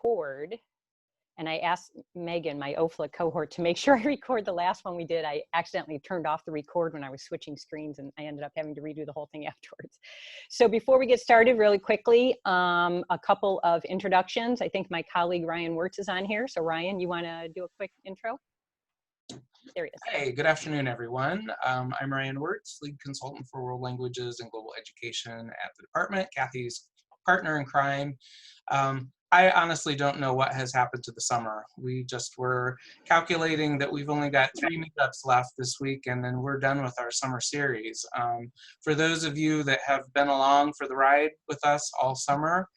record. And I asked Megan, my OFLA cohort, to make sure I record the last one we did. I accidentally turned off the record when I was switching screens, and I ended up having to redo the whole thing afterwards. So before we get started, really quickly, a couple of introductions. I think my colleague Ryan Wirtz is on here. So Ryan, you want to do a quick intro? There he is. Hey, good afternoon, everyone. I'm Ryan Wirtz, lead consultant for world languages and global education at the department, Kathy's partner in crime. I honestly don't know what has happened to the summer. We just were calculating that we've only got 3 meetups left this week, and then we're done with our summer series. For those of you that have been along for the ride with us all summer,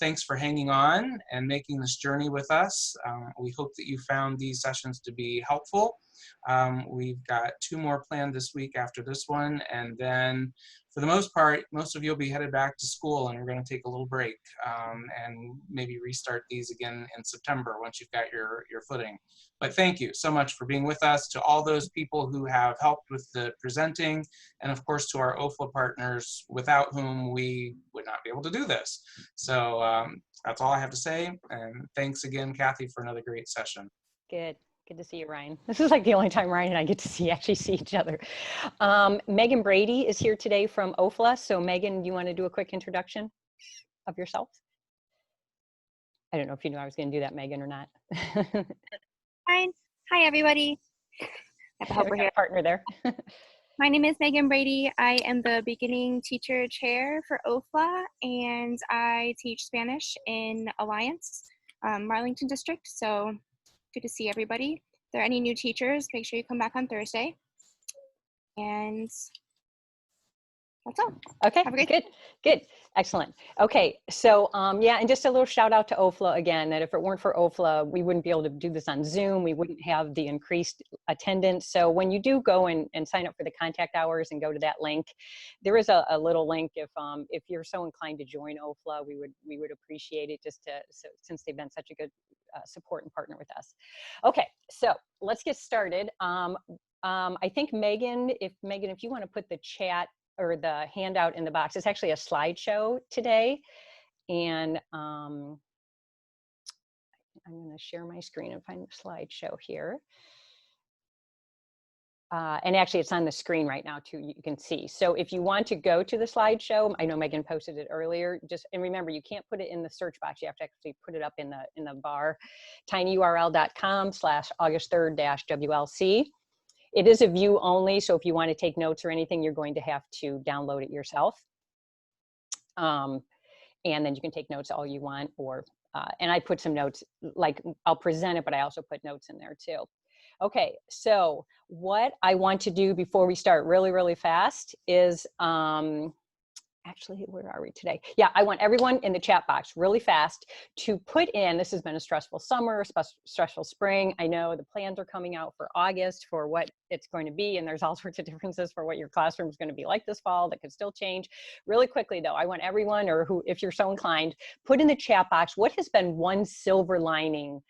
thanks for hanging on and making this journey with us. We hope that you found these sessions to be helpful. We've got 2 more planned this week after this one, and then for the most part, most of you will be headed back to school, and we're going to take a little break and maybe restart these again in September once you've got your footing. But thank you so much for being with us, to all those people who have helped with the presenting, and of course to our OFLA partners, without whom we would not be able to do this. So that's all I have to say, and thanks again, Kathy, for another great session. Good. Good to see you, Ryan. This is like the only time Ryan and I get to actually see each other. Megan Brady is here today from OFLA. So Megan, you want to do a quick introduction of yourself? I don't know if you knew I was going to do that, Megan, or not. Fine. Hi, everybody. I hope we're here. Partner there. My name is Megan Brady. I am the beginning teacher chair for OFLA, and I teach Spanish in Alliance, Marlington District. So good to see everybody. If there are any new teachers, make sure you come back on Thursday. And that's all. Okay, good, excellent. Okay, so yeah, and just a little shout out to OFLA again, that if it weren't for OFLA, we wouldn't be able to do this on Zoom. We wouldn't have the increased attendance. So when you do go and sign up for the contact hours and go to that link, there is a little link. If you're so inclined to join OFLA, we would appreciate it, just since they've been such a good support and partner with us. Okay, so let's get started. I think Megan, if you want to put the chat or the handout in the box. It's actually a slideshow today. And I'm going to share my screen and find the slideshow here. And actually it's on the screen right now too, you can see. So if you want to go to the slideshow, I know Megan posted it earlier, and remember, you can't put it in the search box. You have to actually put it up in the bar, tinyurl.com/August3rd-WLC. It is a view only, so if you want to take notes or anything, you're going to have to download it yourself. And then you can take notes all you want, and I put some notes, like I'll present it, but I also put notes in there too. Okay, so what I want to do before we start really fast is, actually, where are we today? Yeah, I want everyone in the chat box really fast to put in, this has been a stressful summer, stressful spring. I know the plans are coming out for August for what it's going to be, and there's all sorts of differences for what your classroom is going to be like this fall. That could still change. Really quickly though, I want everyone, or who, if you're so inclined, put in the chat box, what has been one silver lining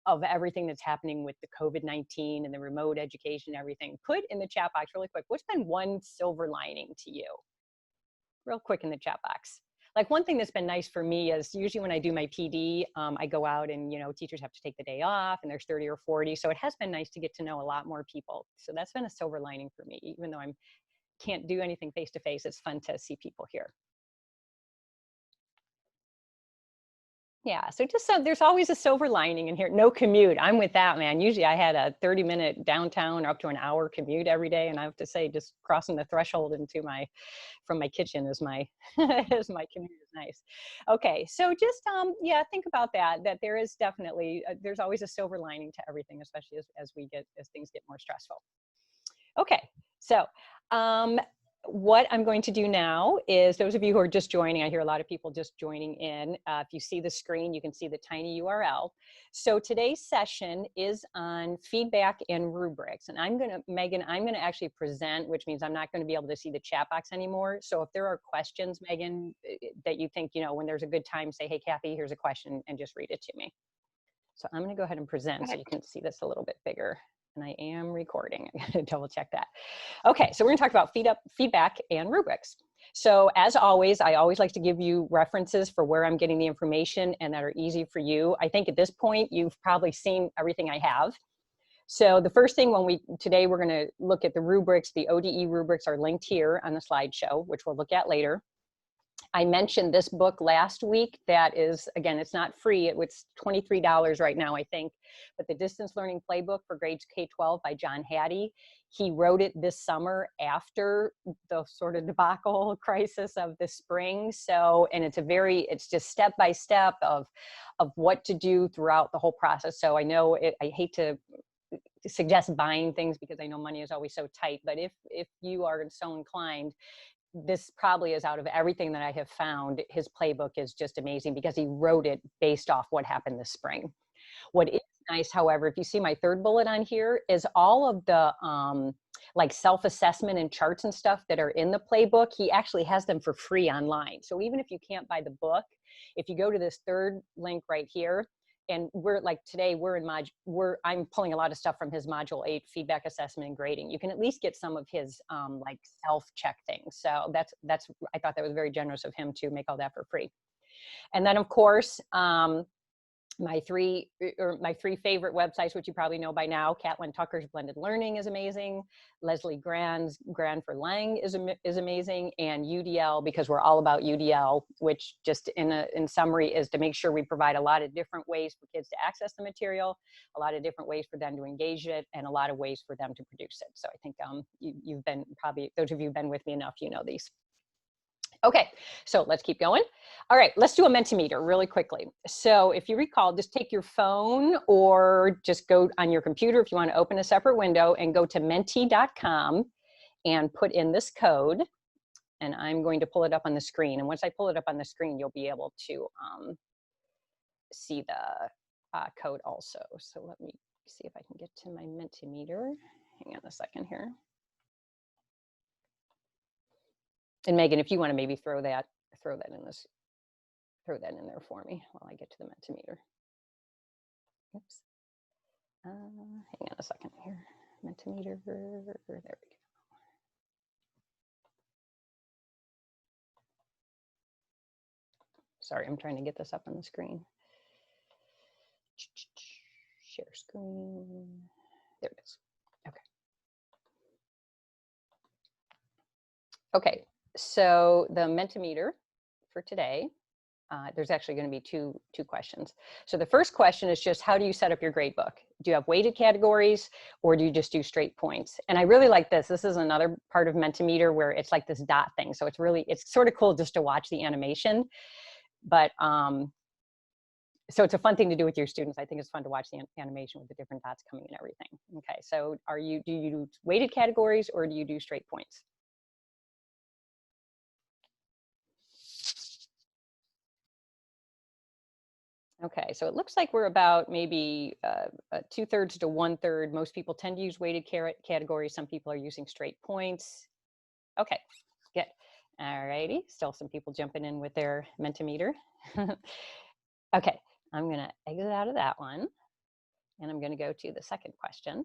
of everything that's happening with the COVID-19 and the remote education, everything. Put in the chat box really quick, what's been one silver lining to you? Real quick in the chat box. Like, one thing that's been nice for me is usually when I do my PD, I go out and, teachers have to take the day off and there's 30 or 40. So it has been nice to get to know a lot more people. So that's been a silver lining for me. Even though I can't do anything face to face, it's fun to see people here. Yeah, so just there's always a silver lining in here. No commute. I'm with that, man. Usually I had a 30-minute downtown or up to an hour commute every day, and I have to say, just crossing the threshold from my kitchen is my as my commute is nice. Okay, so just yeah, think about that. That there is definitely there's always a silver lining to everything, especially as things get more stressful. Okay, so what I'm going to do now is, those of you who are just joining, I hear a lot of people just joining in. If you see the screen, you can see the tiny URL. So today's session is on feedback and rubrics. And Megan, I'm going to actually present, which means I'm not going to be able to see the chat box anymore. So if there are questions, Megan, that you think, when there's a good time, say, hey, Kathy, here's a question, and just read it to me. So I'm going to go ahead and present so you can see this a little bit bigger. and I am recording. I gotta double check that. Okay, so we're gonna talk about feedback and rubrics. So as always, I always like to give you references for where I'm getting the information and that are easy for you. I think at this point, you've probably seen everything I have. So the first thing today we're gonna look at the rubrics. The ODE rubrics are linked here on the slideshow, which we'll look at later. I mentioned this book last week that is, again, it's not free. It's $23 right now, I think, but the Distance Learning Playbook for Grades K-12 by John Hattie. He wrote it this summer after the sort of debacle crisis of the spring. So, and it's just step by step of what to do throughout the whole process. So I know I hate to suggest buying things because I know money is always so tight, but if you are so inclined, this probably is, out of everything that I have found, his playbook is just amazing because he wrote it based off what happened this spring. What is nice, however, if you see my third bullet on here, is all of the like self-assessment and charts and stuff that are in the playbook. He actually has them for free online. So even if you can't buy the book, if you go to this third link right here, and we're like today, I'm pulling a lot of stuff from his module 8 feedback assessment and grading. You can at least get some of his like self-check things. So I thought that was very generous of him to make all that for free. And then of course, my three favorite websites, which you probably know by now: Catlin Tucker's Blended Learning is amazing, Leslie Grand's Grand for Lang is amazing, and UDL, because we're all about UDL, which just in summary is to make sure we provide a lot of different ways for kids to access the material, a lot of different ways for them to engage it, and a lot of ways for them to produce it. So I think you've been, probably those of you who've been with me enough, you know these. Okay, so let's keep going. All right, let's do a Mentimeter really quickly. So if you recall, just take your phone or just go on your computer if you want to open a separate window and go to menti.com and put in this code. And I'm going to pull it up on the screen. And once I pull it up on the screen, you'll be able to see the code also. So let me see if I can get to my Mentimeter. Hang on a second here. And Megan, if you want to maybe throw that in there for me while I get to the Mentimeter. Oops. Hang on a second here. Mentimeter. There we go. Sorry, I'm trying to get this up on the screen. Share screen. There it is. Okay. Okay. So the Mentimeter for today, there's actually going to be two questions. So the first question is just, how do you set up your grade book? Do you have weighted categories, or do you just do straight points? And I really like this. This is another part of Mentimeter where it's like this dot thing. So it's sort of cool just to watch the animation. But so it's a fun thing to do with your students. I think it's fun to watch the animation with the different dots coming and everything. Okay, so do you do weighted categories, or do you do straight points? Okay, so it looks like we're about maybe 2/3 to 1/3. Most people tend to use weighted categories. Some people are using straight points. Okay, good. All righty, still some people jumping in with their Mentimeter. Okay, I'm gonna exit out of that one, and I'm gonna go to the second question.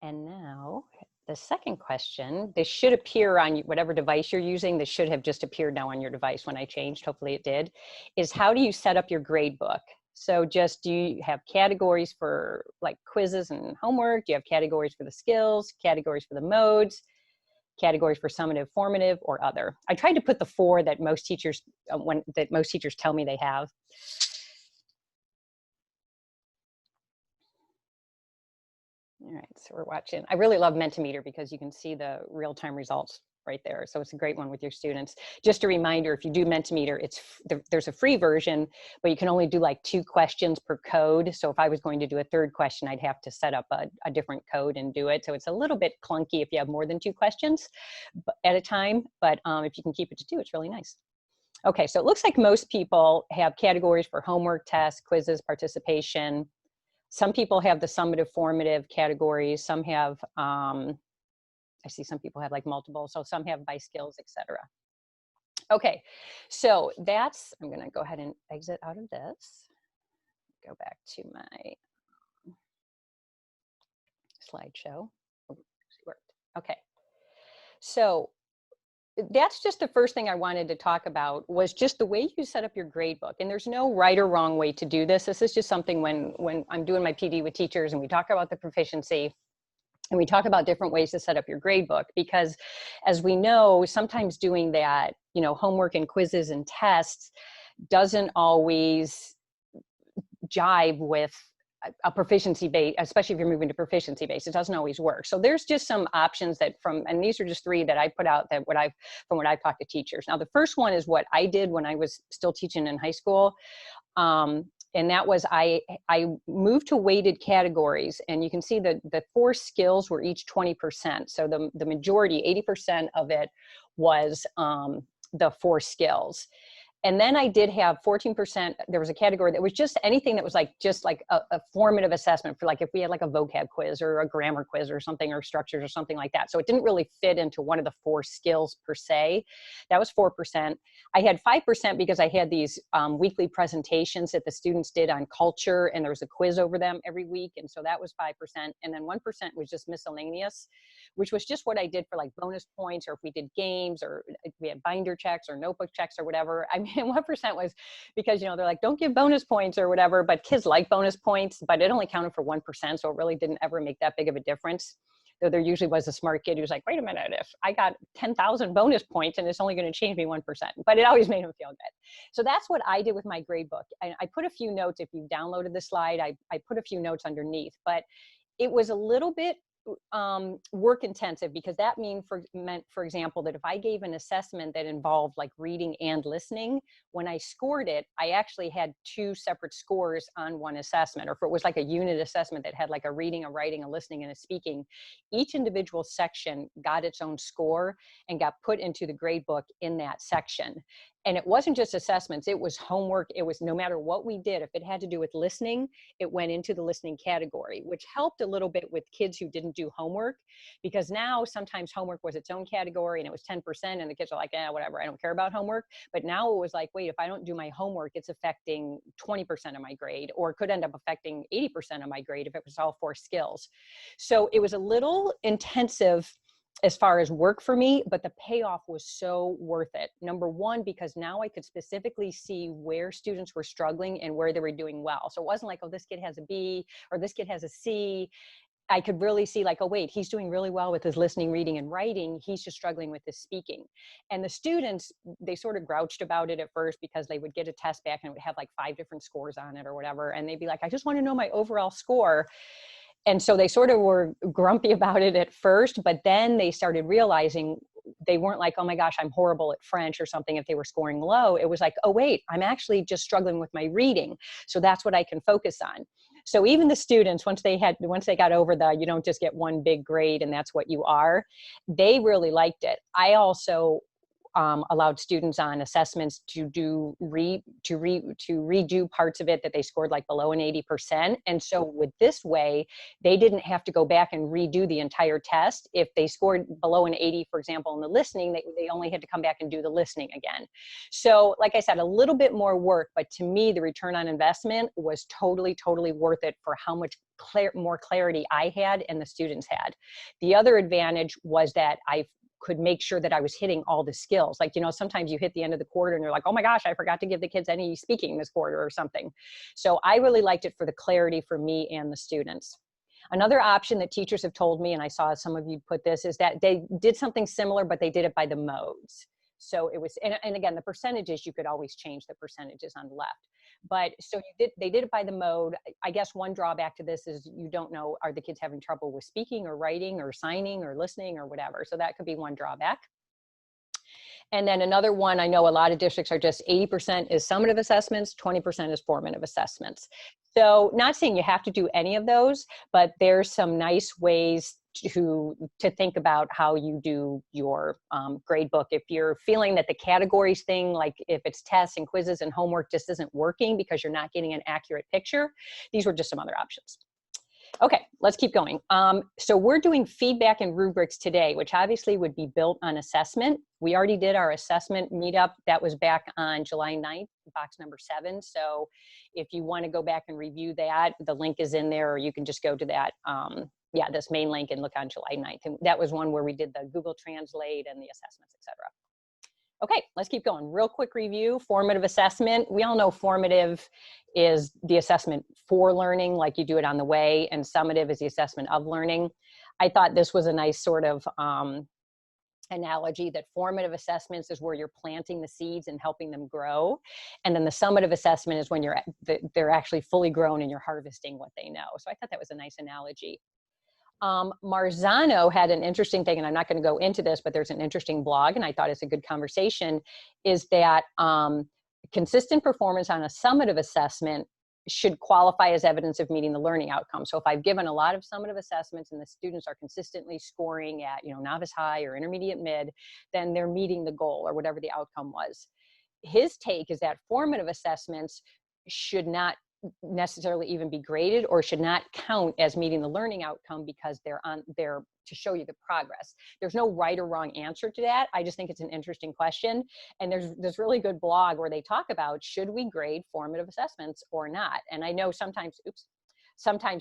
And now the second question, this should appear on whatever device you're using. This should have just appeared now on your device when I changed. Hopefully it did. Is how do you set up your grade book? So just, do you have categories for like quizzes and homework? Do you have categories for the skills, categories for the modes, categories for summative, formative, or other? I tried to put the 4 that most teachers tell me they have. All right, so we're watching. I really love Mentimeter because you can see the real-time results right there. So it's a great one with your students. Just a reminder, if you do Mentimeter, there's a free version, but you can only do like 2 questions per code. So if I was going to do a 3rd question, I'd have to set up a different code and do it. So it's a little bit clunky if you have more than 2 questions at a time, but if you can keep it to 2, it's really nice. Okay, so it looks like most people have categories for homework, tests, quizzes, participation. Some people have the summative, formative categories. Some have, I see some people have like multiple, so some have by skills, etc. Okay, so I'm gonna go ahead and exit out of this. Go back to my slideshow. Oh, it worked. Okay. So that's just the first thing I wanted to talk about, was just the way you set up your grade book. And there's no right or wrong way to do this. This is just something when I'm doing my PD with teachers and we talk about the proficiency and we talk about different ways to set up your grade book, because as we know, sometimes doing that, you know, homework and quizzes and tests doesn't always jive with a proficiency base, especially if you're moving to proficiency base. It doesn't always work. So there's just some options that and these are just 3 that I put out that from what I've talked to teachers. Now, the first one is what I did when I was still teaching in high school. And that was, I moved to weighted categories, and you can see that the 4 skills were each 20%. So the majority, 80% of it was the 4 skills. And then I did have 14%. There was a category that was just anything that was just like a formative assessment for, like, if we had like a vocab quiz or a grammar quiz or something, or structures or something like that. So it didn't really fit into one of the 4 skills per se. That was 4%. I had 5% because I had these weekly presentations that the students did on culture, and there was a quiz over them every week. And so that was 5%. And then 1% was just miscellaneous, which was just what I did for like bonus points, or if we did games, or if we had binder checks or notebook checks or whatever. I mean, 1% was because, you know, they're like, don't give bonus points or whatever, but kids like bonus points, but it only counted for 1%. So it really didn't ever make that big of a difference. Though there usually was a smart kid who's like, wait a minute, if I got 10,000 bonus points and it's only going to change me 1%, but it always made them feel good. So that's what I did with my grade book. I put a few notes. If you downloaded the slide, I put a few notes underneath, but it was a little bit work intensive, because that meant, for example, that if I gave an assessment that involved like reading and listening, when I scored it, I actually had 2 separate scores on one assessment. Or if it was like a unit assessment that had like a reading, a writing, a listening, and a speaking, each individual section got its own score and got put into the grade book in that section. And it wasn't just assessments, it was homework. It was no matter what we did, if it had to do with listening, it went into the listening category, which helped a little bit with kids who didn't do homework, because now sometimes homework was its own category and it was 10%, and the kids are like, whatever, I don't care about homework. But now it was like, wait, if I don't do my homework, it's affecting 20% of my grade, or it could end up affecting 80% of my grade if it was all 4 skills. So it was a little intensive as far as work for me, but the payoff was so worth it. Number one, because now I could specifically see where students were struggling and where they were doing well. So it wasn't like, oh, this kid has a B or this kid has a C. I could really see like, oh, wait, he's doing really well with his listening, reading, and writing. He's just struggling with his speaking. And the students, they sort of grouched about it at first, because they would get a test back and it would have like 5 different scores on it or whatever. And they'd be like, I just want to know my overall score. And so they sort of were grumpy about it at first, but then they started realizing they weren't like, oh my gosh, I'm horrible at French or something if they were scoring low. It was like, oh wait, I'm actually just struggling with my reading. So that's what I can focus on. So even the students, once they got over the, you don't just get one big grade and that's what you are, they really liked it. I also allowed students on assessments to redo parts of it that they scored like below an 80%. And so with this way, they didn't have to go back and redo the entire test. If they scored below an 80, for example, in the listening, they only had to come back and do the listening again. So like I said, a little bit more work, but to me, the return on investment was totally, totally worth it for how much more clarity I had and the students had. The other advantage was that I could make sure that I was hitting all the skills. Like, you know, sometimes you hit the end of the quarter and you're like, oh my gosh, I forgot to give the kids any speaking this quarter or something. So I really liked it for the clarity for me and the students. Another option that teachers have told me, and I saw some of you put this, is that they did something similar, but they did it by the modes. So it was, and again, the percentages, you could always change the percentages on the left. But so they did it by the mode. I guess one drawback to this is you don't know, are the kids having trouble with speaking or writing or signing or listening or whatever. So that could be one drawback. And then another one, I know a lot of districts are just 80% is summative assessments, 20% is formative assessments. So not saying you have to do any of those, but there's some nice ways to think about how you do your grade book. If you're feeling that the categories thing, like if it's tests and quizzes and homework just isn't working because you're not getting an accurate picture, these were just some other options. Okay, let's keep going. So we're doing feedback and rubrics today, which obviously would be built on assessment. We already did our assessment meetup. That was back on July 9th, box number 7. So if you want to go back and review that, the link is in there, or you can just go to that, this main link and look on July 9th. And that was one where we did the Google Translate and the assessments, etc. Okay, let's keep going. Real quick review, formative assessment. We all know formative is the assessment for learning, like you do it on the way, and summative is the assessment of learning. I thought this was a nice sort of analogy that formative assessments is where you're planting the seeds and helping them grow. And then the summative assessment is when they're actually fully grown and you're harvesting what they know. So I thought that was a nice analogy. Marzano had an interesting thing, and I'm not going to go into this, but there's an interesting blog, and I thought it's a good conversation, is that consistent performance on a summative assessment should qualify as evidence of meeting the learning outcome. So if I've given a lot of summative assessments and the students are consistently scoring at, novice high or intermediate mid, then they're meeting the goal or whatever the outcome was. His take is that formative assessments should not necessarily even be graded or should not count as meeting the learning outcome because they're on there to show you the progress. There's no right or wrong answer to that. I just think it's an interesting question. And there's this really good blog where they talk about, should we grade formative assessments or not? And I know sometimes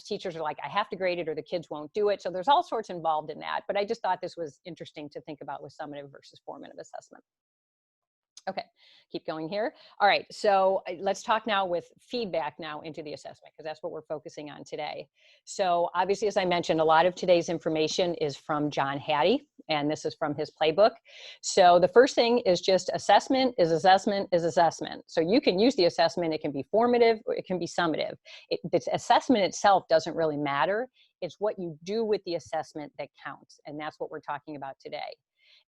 teachers are like, I have to grade it or the kids won't do it. So there's all sorts involved in that. But I just thought this was interesting to think about with summative versus formative assessment. Okay, keep going here. All right, so let's talk now with feedback now into the assessment, because that's what we're focusing on today. So obviously, as I mentioned, a lot of today's information is from John Hattie, and this is from his playbook. So the first thing is just assessment is assessment is assessment. So you can use the assessment, it can be formative or it can be summative. The assessment itself doesn't really matter. It's what you do with the assessment that counts, and that's what we're talking about today.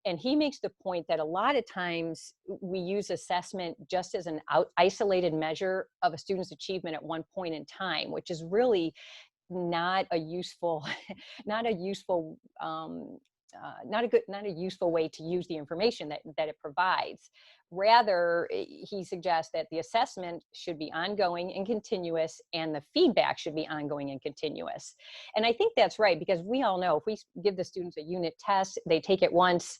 And he makes the point that a lot of times we use assessment just as an isolated measure of a student's achievement at one point in time, which is really not a useful, not a useful way to use the information that it provides. Rather, he suggests that the assessment should be ongoing and continuous, and the feedback should be ongoing and continuous. And I think that's right, because we all know if we give the students a unit test, they take it once,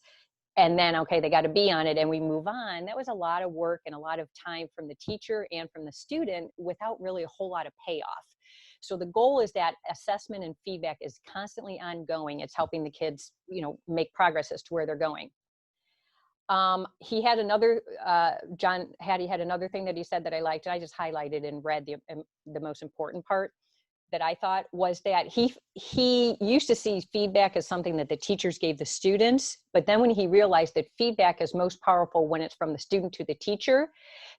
and then, okay, they got a B on it, and we move on. That was a lot of work and a lot of time from the teacher and from the student without really a whole lot of payoff. So the goal is that assessment and feedback is constantly ongoing. It's helping the kids, make progress as to where they're going. He had another, John Hattie had another thing that he said that I liked, and I just highlighted and read the most important part that I thought was that he used to see feedback as something that the teachers gave the students, but then when he realized that feedback is most powerful when it's from the student to the teacher,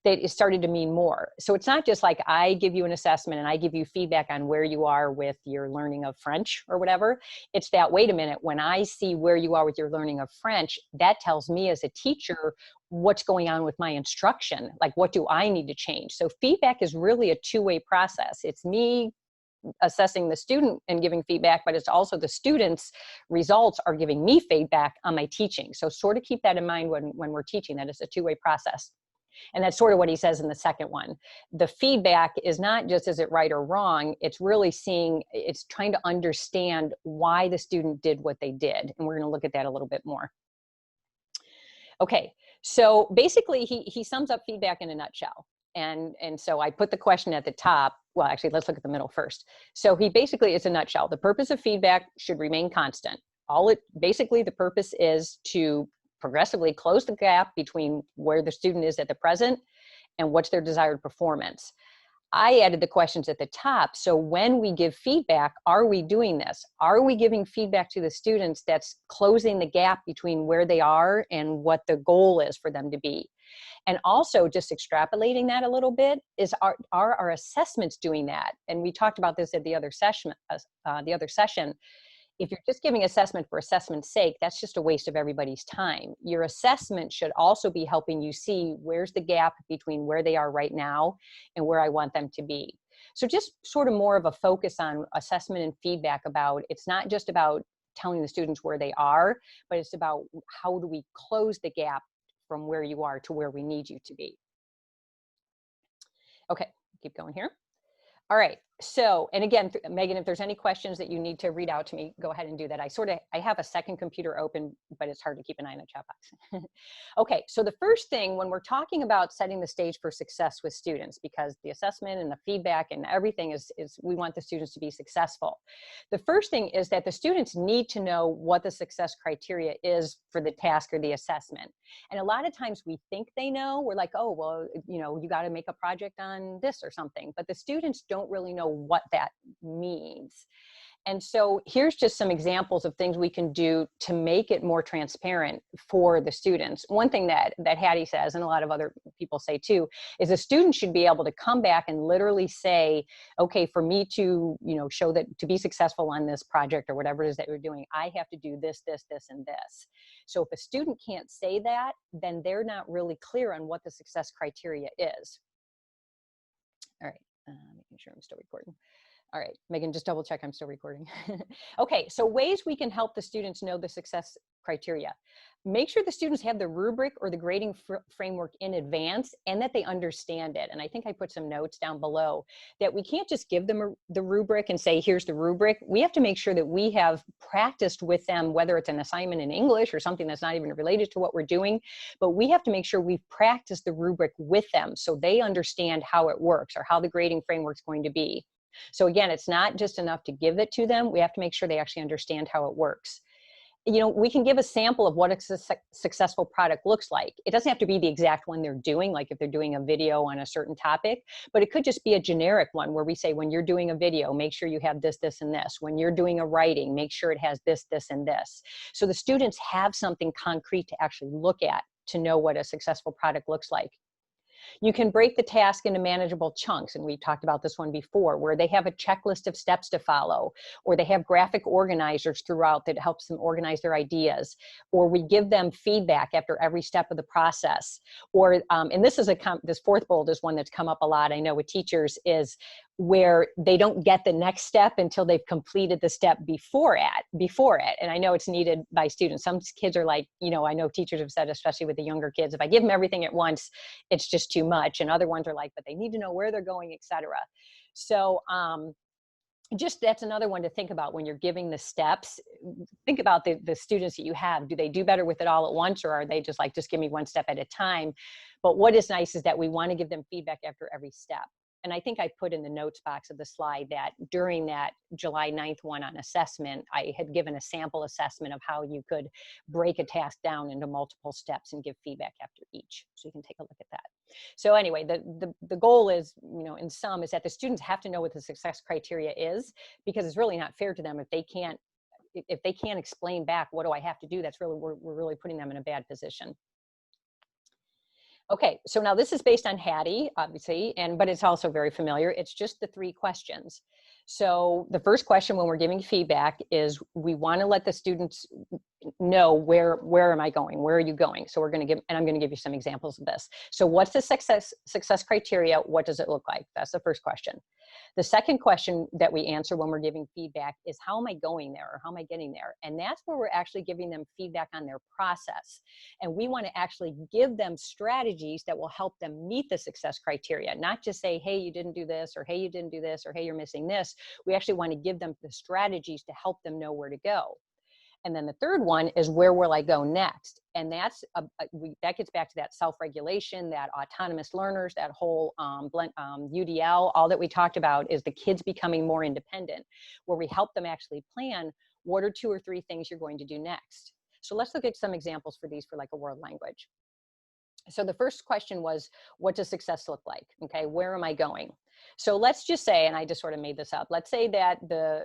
that it started to mean more. So it's not just like I give you an assessment and I give you feedback on where you are with your learning of French or whatever. It's that, wait a minute, when I see where you are with your learning of French, that tells me as a teacher what's going on with my instruction, like what do I need to change? So feedback is really a two-way process. It's me assessing the student and giving feedback, but it's also the students' results are giving me feedback on my teaching. So sort of keep that in mind when we're teaching, that it's a two-way process. And that's sort of what he says in the second one. The feedback is not just is it right or wrong, it's really it's trying to understand why the student did what they did. And we're going to look at that a little bit more. Okay, so basically he sums up feedback in a nutshell. And so I put the question at the top. Well, actually, let's look at the middle first. So it's a nutshell. The purpose of feedback should remain constant. Basically, the purpose is to progressively close the gap between where the student is at the present and what's their desired performance. I added the questions at the top. So when we give feedback, are we doing this? Are we giving feedback to the students that's closing the gap between where they are and what the goal is for them to be? And also just extrapolating that a little bit is are our assessments doing that? And we talked about this at the other session. If you're just giving assessment for assessment's sake, that's just a waste of everybody's time. Your assessment should also be helping you see where's the gap between where they are right now and where I want them to be. So just sort of more of a focus on assessment and feedback about, it's not just about telling the students where they are, but it's about how do we close the gap from where you are to where we need you to be. Okay, keep going here. All right, So, and again, Megan, if there's any questions that you need to read out to me, go ahead and do that. I have a second computer open, but it's hard to keep an eye on the chat box. Okay, so the first thing when we're talking about setting the stage for success with students, because the assessment and the feedback and everything is we want the students to be successful. The first thing is that the students need to know what the success criteria is for the task or the assessment. And a lot of times we think they know. We're like, oh, well, you know, you got to make a project on this or something, but the students don't really know what that means. And so here's just some examples of things we can do to make it more transparent for the students. One thing that Hattie says, and a lot of other people say too, is a student should be able to come back and literally say, okay, for me to, you know, show that to be successful on this project or whatever it is that you're doing, I have to do this, this, this, and this. So if a student can't say that, then they're not really clear on what the success criteria is. All right, making sure I'm still recording. All right, Megan, just double check I'm still recording. Okay, so ways we can help the students know the success criteria. Make sure the students have the rubric or the grading framework in advance and that they understand it. And I think I put some notes down below that we can't just give them the rubric and say, here's the rubric. We have to make sure that we have practiced with them, whether it's an assignment in English or something that's not even related to what we're doing, but we have to make sure we've practiced the rubric with them so they understand how it works or how the grading framework is going to be. So again, it's not just enough to give it to them. We have to make sure they actually understand how it works. You know, we can give a sample of what a successful product looks like. It doesn't have to be the exact one they're doing, like if they're doing a video on a certain topic, but it could just be a generic one where we say, when you're doing a video, make sure you have this, this, and this. When you're doing a writing, make sure it has this, this, and this. So the students have something concrete to actually look at to know what a successful product looks like. You can break the task into manageable chunks, and we talked about this one before, where they have a checklist of steps to follow, or they have graphic organizers throughout that helps them organize their ideas, or we give them feedback after every step of the process. Or, and this is this fourth bullet is one that's come up a lot, I know, with teachers, is where they don't get the next step until they've completed the step before it. And I know it's needed by students. Some kids are like, you know, I know teachers have said, especially with the younger kids, if I give them everything at once, it's just too much. And other ones are like, but they need to know where they're going, etc. So just that's another one to think about when you're giving the steps. Think about the students that you have. Do they do better with it all at once, or are they just like, just give me one step at a time? But what is nice is that we want to give them feedback after every step. And I think I put in the notes box of the slide that during that July 9th one on assessment, I had given a sample assessment of how you could break a task down into multiple steps and give feedback after each. So you can take a look at that. So anyway, the goal is, you know, in sum, is that the students have to know what the success criteria is, because it's really not fair to them if they can't explain back, what do I have to do? That's really, we're really putting them in a bad position. Okay, so now this is based on Hattie, obviously, but it's also very familiar. It's just the 3 questions. So the first question when we're giving feedback is we want to let the students know where am I going? Where are you going? So we're going to give, and I'm going to give you some examples of this. So what's the success criteria? What does it look like? That's the first question. The second question that we answer when we're giving feedback is, how am I going there, or how am I getting there? And that's where we're actually giving them feedback on their process. And we want to actually give them strategies that will help them meet the success criteria, not just say, hey, you didn't do this, or hey, you didn't do this, or hey, you're missing this. We actually want to give them the strategies to help them know where to go. And then the third one is, where will I go next? And that's that gets back to that self-regulation, that autonomous learners, that whole UDL, all that we talked about is the kids becoming more independent, where we help them actually plan what are 2 or 3 things you're going to do next. So let's look at some examples for these for like a world language. So the first question was, what does success look like? Okay, where am I going? So let's just say, and I just sort of made this up, let's say that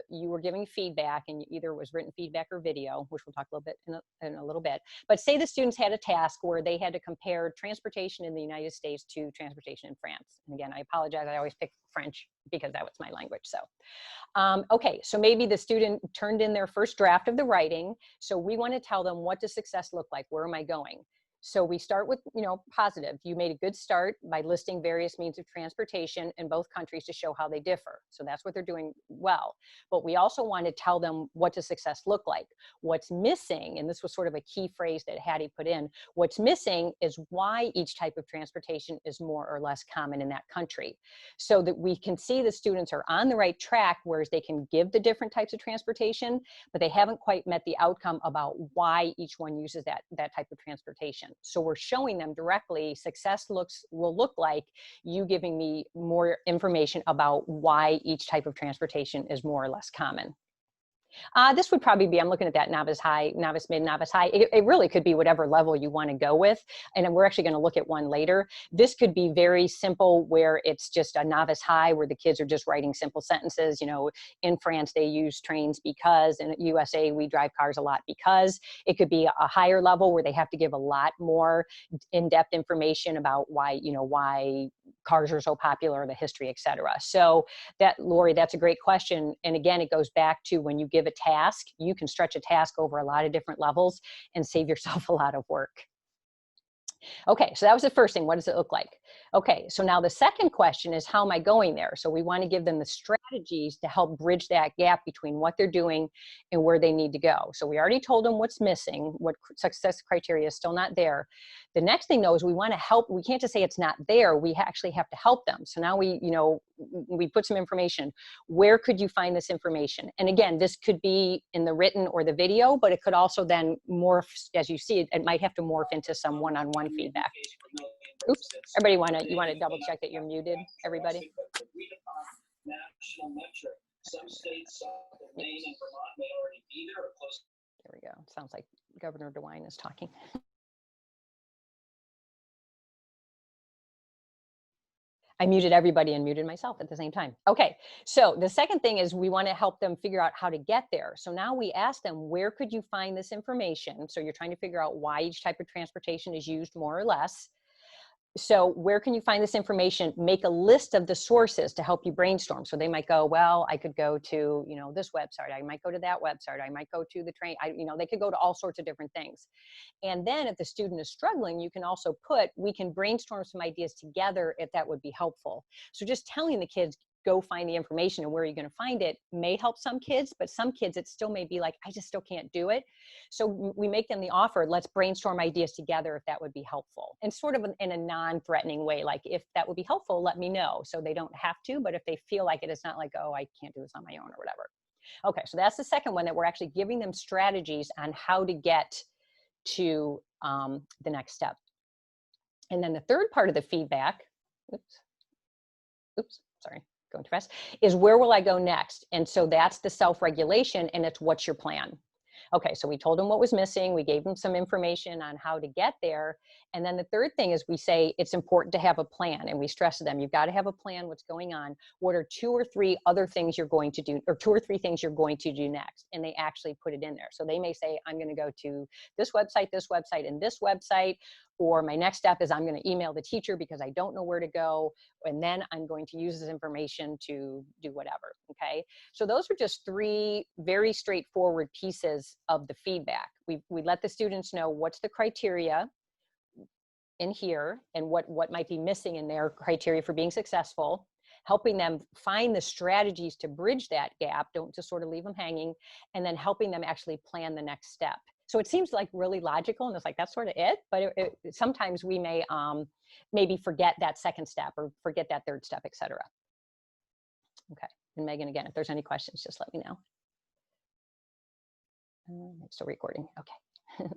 you were giving feedback, and either was written feedback or video, which we'll talk a little bit in a little bit. But say the students had a task where they had to compare transportation in the United States to transportation in France. And again, I apologize, I always pick French because that was my language. So okay, so maybe the student turned in their first draft of the writing. So we want to tell them, what does success look like? Where am I going? So we start with, positive. You made a good start by listing various means of transportation in both countries to show how they differ. So that's what they're doing well. But we also want to tell them what does success look like. What's missing, and this was sort of a key phrase that Hattie put in, what's missing is why each type of transportation is more or less common in that country. So that we can see the students are on the right track, whereas they can give the different types of transportation, but they haven't quite met the outcome about why each one uses that type of transportation. So we're showing them directly success will look like you giving me more information about why each type of transportation is more or less common. This would probably be, I'm looking at that novice high, novice mid, novice high. It really could be whatever level you want to go with. And we're actually going to look at one later. This could be very simple where it's just a novice high where the kids are just writing simple sentences. In France, they use trains because, in USA, we drive cars a lot because. It could be a higher level where they have to give a lot more in-depth information about why cars are so popular, the history, et cetera. So Lori, that's a great question. And again, it goes back to when you give a task, you can stretch a task over a lot of different levels and save yourself a lot of work. Okay, so that was the first thing. What does it look like? Okay, so now the second question is, how am I going there? So we want to give them the strategies to help bridge that gap between what they're doing and where they need to go. So we already told them what's missing, what success criteria is still not there. The next thing, though, is we want to help. We can't just say it's not there. We actually have to help them. So now we put some information. Where could you find this information? And again, this could be in the written or the video, but it could also then morph, as you see, it might have to morph into some one-on-one feedback. Oops, everybody you want to double check that you're muted, everybody? There we go. Sounds like Governor DeWine is talking. I muted everybody and muted myself at the same time. Okay, so the second thing is we want to help them figure out how to get there. So now we ask them, where could you find this information? So you're trying to figure out why each type of transportation is used more or less. So where can you find this information? Make a list of the sources to help you brainstorm. So they might go, well, I could go to, this website. I might go to that website. I might go to the train. They could go to all sorts of different things. And then if the student is struggling, you can also we can brainstorm some ideas together if that would be helpful. So just telling the kids, go find the information and where you're going to find it may help some kids, but some kids it still may be like, I just still can't do it. So we make them the offer, let's brainstorm ideas together if that would be helpful. And sort of in a non-threatening way, like if that would be helpful, let me know. So they don't have to, but if they feel like it's not like, oh, I can't do this on my own or whatever. Okay, so that's the second one, that we're actually giving them strategies on how to get to the next step. And then the third part of the feedback, sorry, going too fast, is where will I go next? And so that's the self-regulation, and it's what's your plan? Okay, so we told them what was missing. We gave them some information on how to get there. And then the third thing is we say it's important to have a plan, and we stress to them, you've got to have a plan, what's going on. What are 2 or 3 other things you're going to do, or 2 or 3 things you're going to do next? And they actually put it in there. So they may say, I'm going to go to this website, and this website, or my next step is I'm going to email the teacher because I don't know where to go. And then I'm going to use this information to do whatever, okay? So those are just 3 very straightforward pieces of the feedback. We let the students know what's the criteria in here and what might be missing in their criteria for being successful, helping them find the strategies to bridge that gap, don't just sort of leave them hanging, and then helping them actually plan the next step. So it seems like really logical, and it's like, that's sort of it, but sometimes we may maybe forget that second step or forget that third step, et cetera. Okay, and Megan, again, if there's any questions, just let me know. I'm still recording, okay.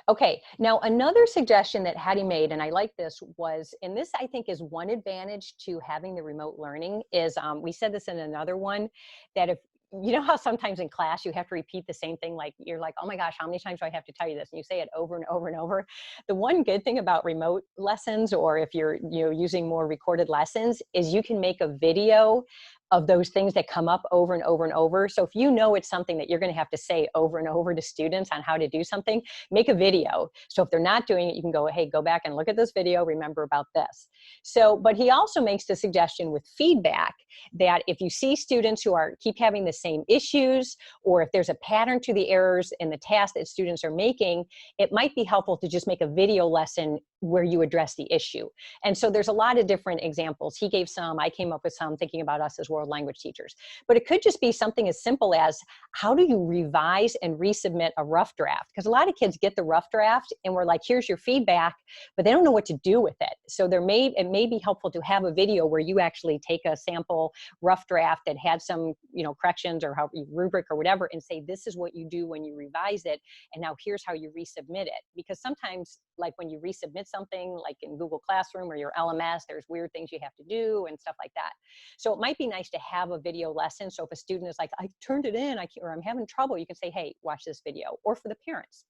Okay, now another suggestion that Hattie made, and I like this, was, and this I think is one advantage to having the remote learning, is we said this in another one, that if, you know how sometimes in class you have to repeat the same thing, like you're like, oh my gosh, how many times do I have to tell you this? And you say it over and over and over. The one good thing about remote lessons, or if you're using more recorded lessons, is you can make a video of those things that come up over and over and over. So if you know it's something that you're going to have to say over and over to students on how to do something, make a video. So if they're not doing it, you can go, hey, go back and look at this video, remember about this. So, but he also makes the suggestion with feedback that if you see students who keep having the same issues, or if there's a pattern to the errors in the task that students are making, it might be helpful to just make a video lesson where you address the issue. And so there's a lot of different examples. He gave some, I came up with some, thinking about us as world language teachers. But it could just be something as simple as, how do you revise and resubmit a rough draft? Because a lot of kids get the rough draft and we're like, here's your feedback, but they don't know what to do with it. So it may be helpful to have a video where you actually take a sample rough draft that had some, corrections or rubric or whatever, and say, this is what you do when you revise it, and now here's how you resubmit it. Because sometimes, like when you resubmit something, like in Google Classroom or your LMS, there's weird things you have to do and stuff like that. So it might be nice to have a video lesson. So if a student is like, I turned it in, or I'm having trouble, you can say, hey, watch this video. Or for the parents.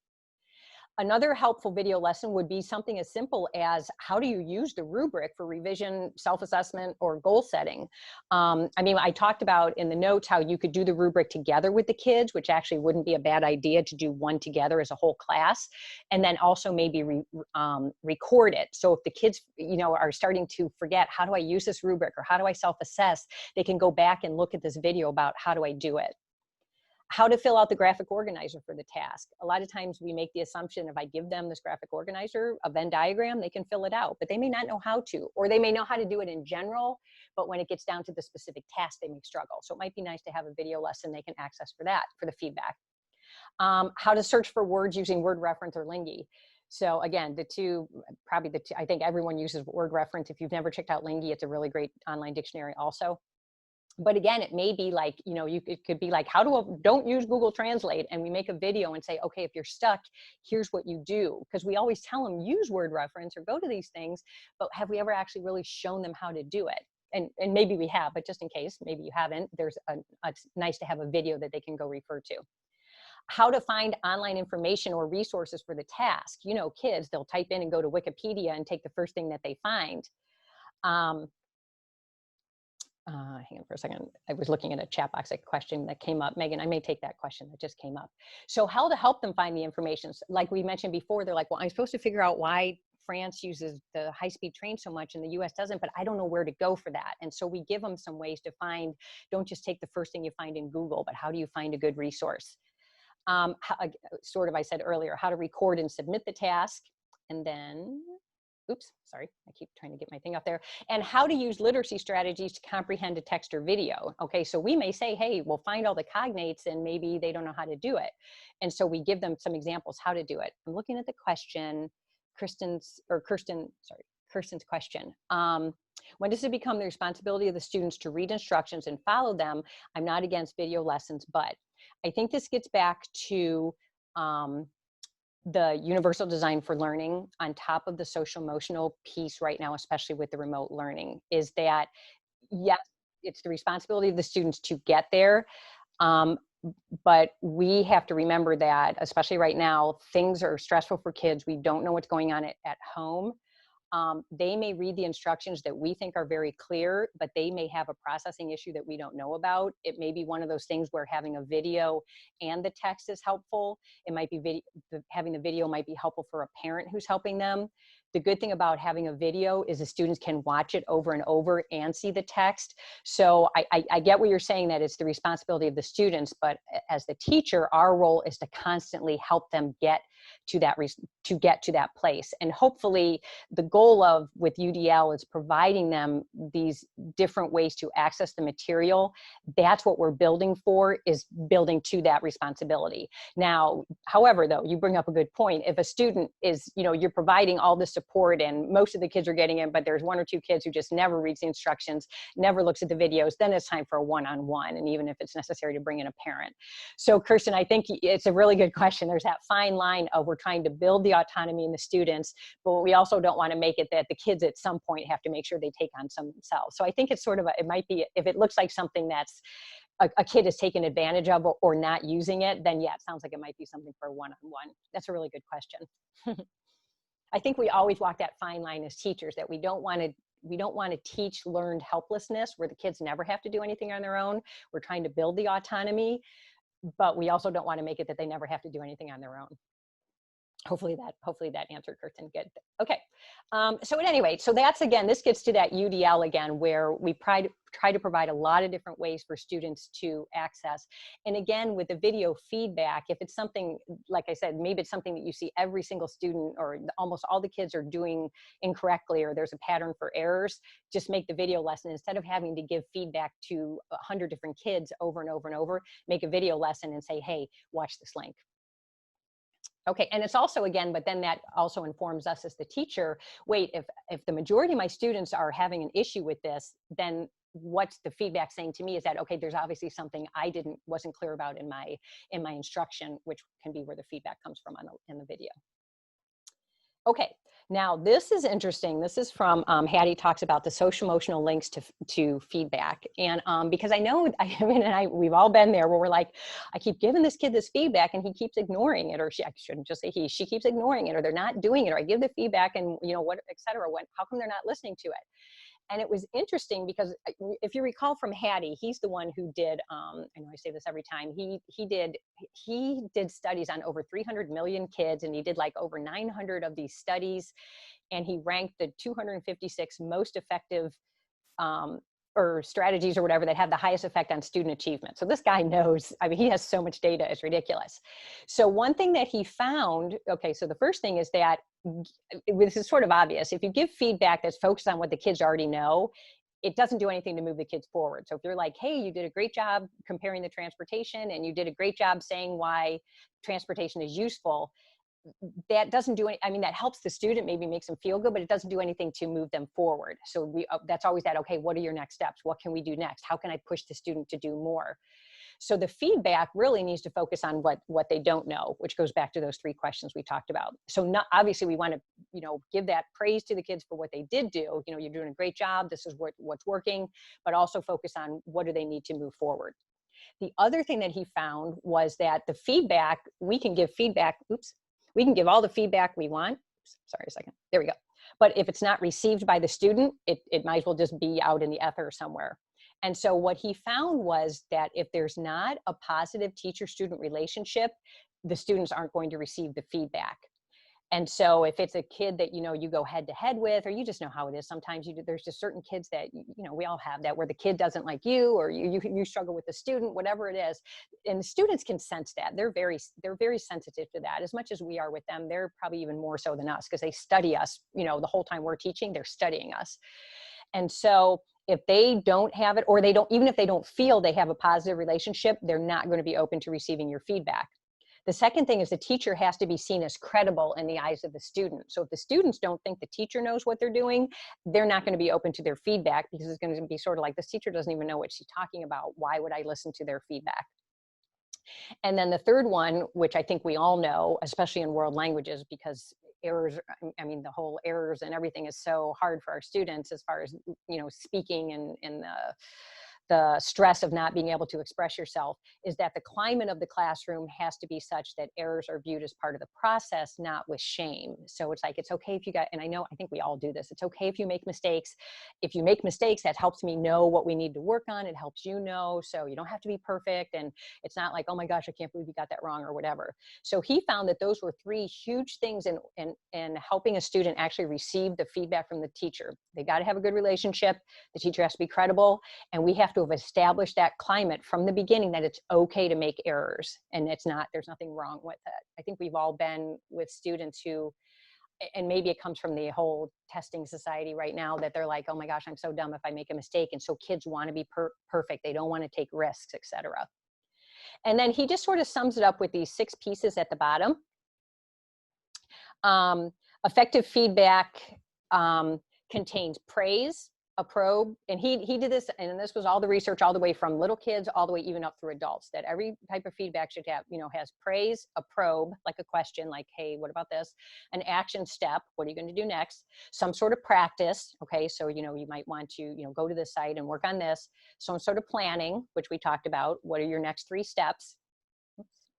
Another helpful video lesson would be something as simple as, how do you use the rubric for revision, self-assessment, or goal setting? I talked about in the notes how you could do the rubric together with the kids, which actually wouldn't be a bad idea to do one together as a whole class, and then also maybe record it. So if the kids, are starting to forget, how do I use this rubric, or how do I self-assess, they can go back and look at this video about how do I do it. How to fill out the graphic organizer for the task. A lot of times we make the assumption if I give them this graphic organizer, a Venn diagram, they can fill it out, but they may not know how to, or they may know how to do it in general, but when it gets down to the specific task, they may struggle. So it might be nice to have a video lesson they can access for that, for the feedback. How to search for words using word reference or Lingy. So again, I think everyone uses word reference. If you've never checked out Lingy, it's a really great online dictionary also. But again, it may be like, it could be like, don't use Google Translate, and we make a video and say, okay, if you're stuck, here's what you do. Because we always tell them, use word reference or go to these things, but have we ever actually really shown them how to do it? And maybe we have, but just in case, maybe you haven't, it's nice to have a video that they can go refer to. How to find online information or resources for the task. Kids, they'll type in and go to Wikipedia and take the first thing that they find. Hang on for a second. I was looking at a chat box, a question that came up. Megan, I may take that question that just came up. So how to help them find the information. Like we mentioned before, they're like, well, I'm supposed to figure out why France uses the high-speed train so much and the US doesn't, but I don't know where to go for that. And so we give them some ways to find, don't just take the first thing you find in Google, but how do you find a good resource? I said earlier, how to record and submit the task. And then, oops, sorry, I keep trying to get my thing up there. And how to use literacy strategies to comprehend a text or video. Okay, so we may say, hey, we'll find all the cognates, and maybe they don't know how to do it. And so we give them some examples how to do it. I'm looking at the question, Kirsten's question. When does it become the responsibility of the students to read instructions and follow them? I'm not against video lessons, but I think this gets back to the universal design for learning on top of the social emotional piece right now, especially with the remote learning, is that, yes, it's the responsibility of the students to get there. But we have to remember that, especially right now, things are stressful for kids. We don't know what's going on at home. They may read the instructions that we think are very clear, but they may have a processing issue that we don't know about. It may be one of those things where having a video and the text is helpful. It might be having the video might be helpful for a parent who's helping them. The good thing about having a video is the students can watch it over and over and see the text. So I get what you're saying, that it's the responsibility of the students, but as the teacher, our role is to constantly help them get to that place. And hopefully the goal with UDL is providing them these different ways to access the material. That's what we're building for, is building to that responsibility. Now, however, though, you bring up a good point. If a student is, you're providing all the support and most of the kids are getting it, but there's one or two kids who just never reads the instructions, never looks at the videos, then it's time for a one-on-one, and even if it's necessary to bring in a parent. So Kirsten, I think it's a really good question. There's that fine line of, we're trying to build the autonomy in the students, but we also don't want to make it that the kids at some point have to make sure they take on some themselves. So I think it's it might be, if it looks like something that's a kid is taken advantage of or not using it, then yeah, it sounds like it might be something for a one-on-one. That's a really good question. I think we always walk that fine line as teachers, that we don't want to we don't want to teach learned helplessness where the kids never have to do anything on their own. We're trying to build the autonomy, but we also don't want to make it that they never have to do anything on their own. Hopefully that answered Kirsten. Good. Okay. So at any rate, so that's, again, this gets to that UDL again, where we try to provide a lot of different ways for students to access. And again, with the video feedback, if it's something, like I said, maybe it's something that you see every single student or almost all the kids are doing incorrectly, or there's a pattern for errors, just make the video lesson, instead of having to give feedback to 100 different kids over and over and over, make a video lesson and say, hey, watch this link. Okay, and it's also, again, but then that also informs us as the teacher, wait, if the majority of my students are having an issue with this, then what's the feedback saying to me is that, okay, there's obviously something I wasn't clear about in my instruction, which can be where the feedback comes from in the video. Okay, now this is interesting. This is from Hattie talks about the social emotional links to feedback. And because I know, we've all been there where we're like, I keep giving this kid this feedback and he keeps ignoring it, or I shouldn't just say she keeps ignoring it, or they're not doing it, or I give the feedback and what, et cetera, how come they're not listening to it? And it was interesting because if you recall from Hattie, he's the one who did, I know I say this every time, he did studies on over 300 million kids, and he did like over 900 of these studies, and he ranked the 256 most effective or strategies or whatever that had the highest effect on student achievement. So this guy knows, I mean, he has so much data, it's ridiculous. So one thing that he found, okay, so the first thing is that, this is sort of obvious, if you give feedback that's focused on what the kids already know, it doesn't do anything to move the kids forward. So if you're like, hey, you did a great job comparing the transportation, and you did a great job saying why transportation is useful, that doesn't do any, I mean, that helps the student, maybe makes them feel good, but it doesn't do anything to move them forward. So that's always that, okay, what are your next steps? What can we do next? How can I push the student to do more? So the feedback really needs to focus on what they don't know, which goes back to those 3 questions we talked about. So obviously we want to, give that praise to the kids for what they did do. You're doing a great job. This is what's working, but also focus on what do they need to move forward. The other thing that he found was that the feedback, we can give feedback, we can give all the feedback we want. Sorry a second, there we go. But if it's not received by the student, it might as well just be out in the ether somewhere. And so what he found was that if there's not a positive teacher-student relationship, the students aren't going to receive the feedback. And so if it's a kid that, you go head to head with, or you just know how it is, sometimes there's just certain kids that, we all have that, where the kid doesn't like you, or you struggle with the student, whatever it is. And the students can sense that. They're very sensitive to that. As much as we are with them, they're probably even more so than us, because they study us, the whole time we're teaching, they're studying us. And so if they don't have it, or even if they don't feel they have a positive relationship, they're not going to be open to receiving your feedback. The second thing is the teacher has to be seen as credible in the eyes of the student. So if the students don't think the teacher knows what they're doing, they're not going to be open to their feedback, because it's going to be sort of like, this teacher doesn't even know what she's talking about. Why would I listen to their feedback? And then the third one, which I think we all know, especially in world languages, because errors, I mean, the whole errors and everything is so hard for our students as far as, speaking and the stress of not being able to express yourself, is that the climate of the classroom has to be such that errors are viewed as part of the process, not with shame. So it's like, it's okay if and I think we all do this, it's okay if you make mistakes. If you make mistakes, that helps me know what we need to work on. It helps you know, so you don't have to be perfect. And it's not like, oh my gosh, I can't believe you got that wrong or whatever. So he found that those were 3 huge things in helping a student actually receive the feedback from the teacher. They got to have a good relationship. The teacher has to be credible, and we have to have established that climate from the beginning that it's okay to make errors, and there's nothing wrong with it. I think we've all been with students who, and maybe it comes from the whole testing society right now, that they're like, oh my gosh, I'm so dumb if I make a mistake. And so kids want to be perfect. They don't want to take risks, etc. And then he just sort of sums it up with these 6 pieces at the bottom. Effective feedback contains praise, a probe, and he did this, and this was all the research all the way from little kids all the way even up through adults, that every type of feedback should have, has praise, a probe, like a question, like, hey, what about this? An action step, what are you going to do next? Some sort of practice, okay, so, you might want to, go to this site and work on this. Some sort of planning, which we talked about. What are your next 3 steps?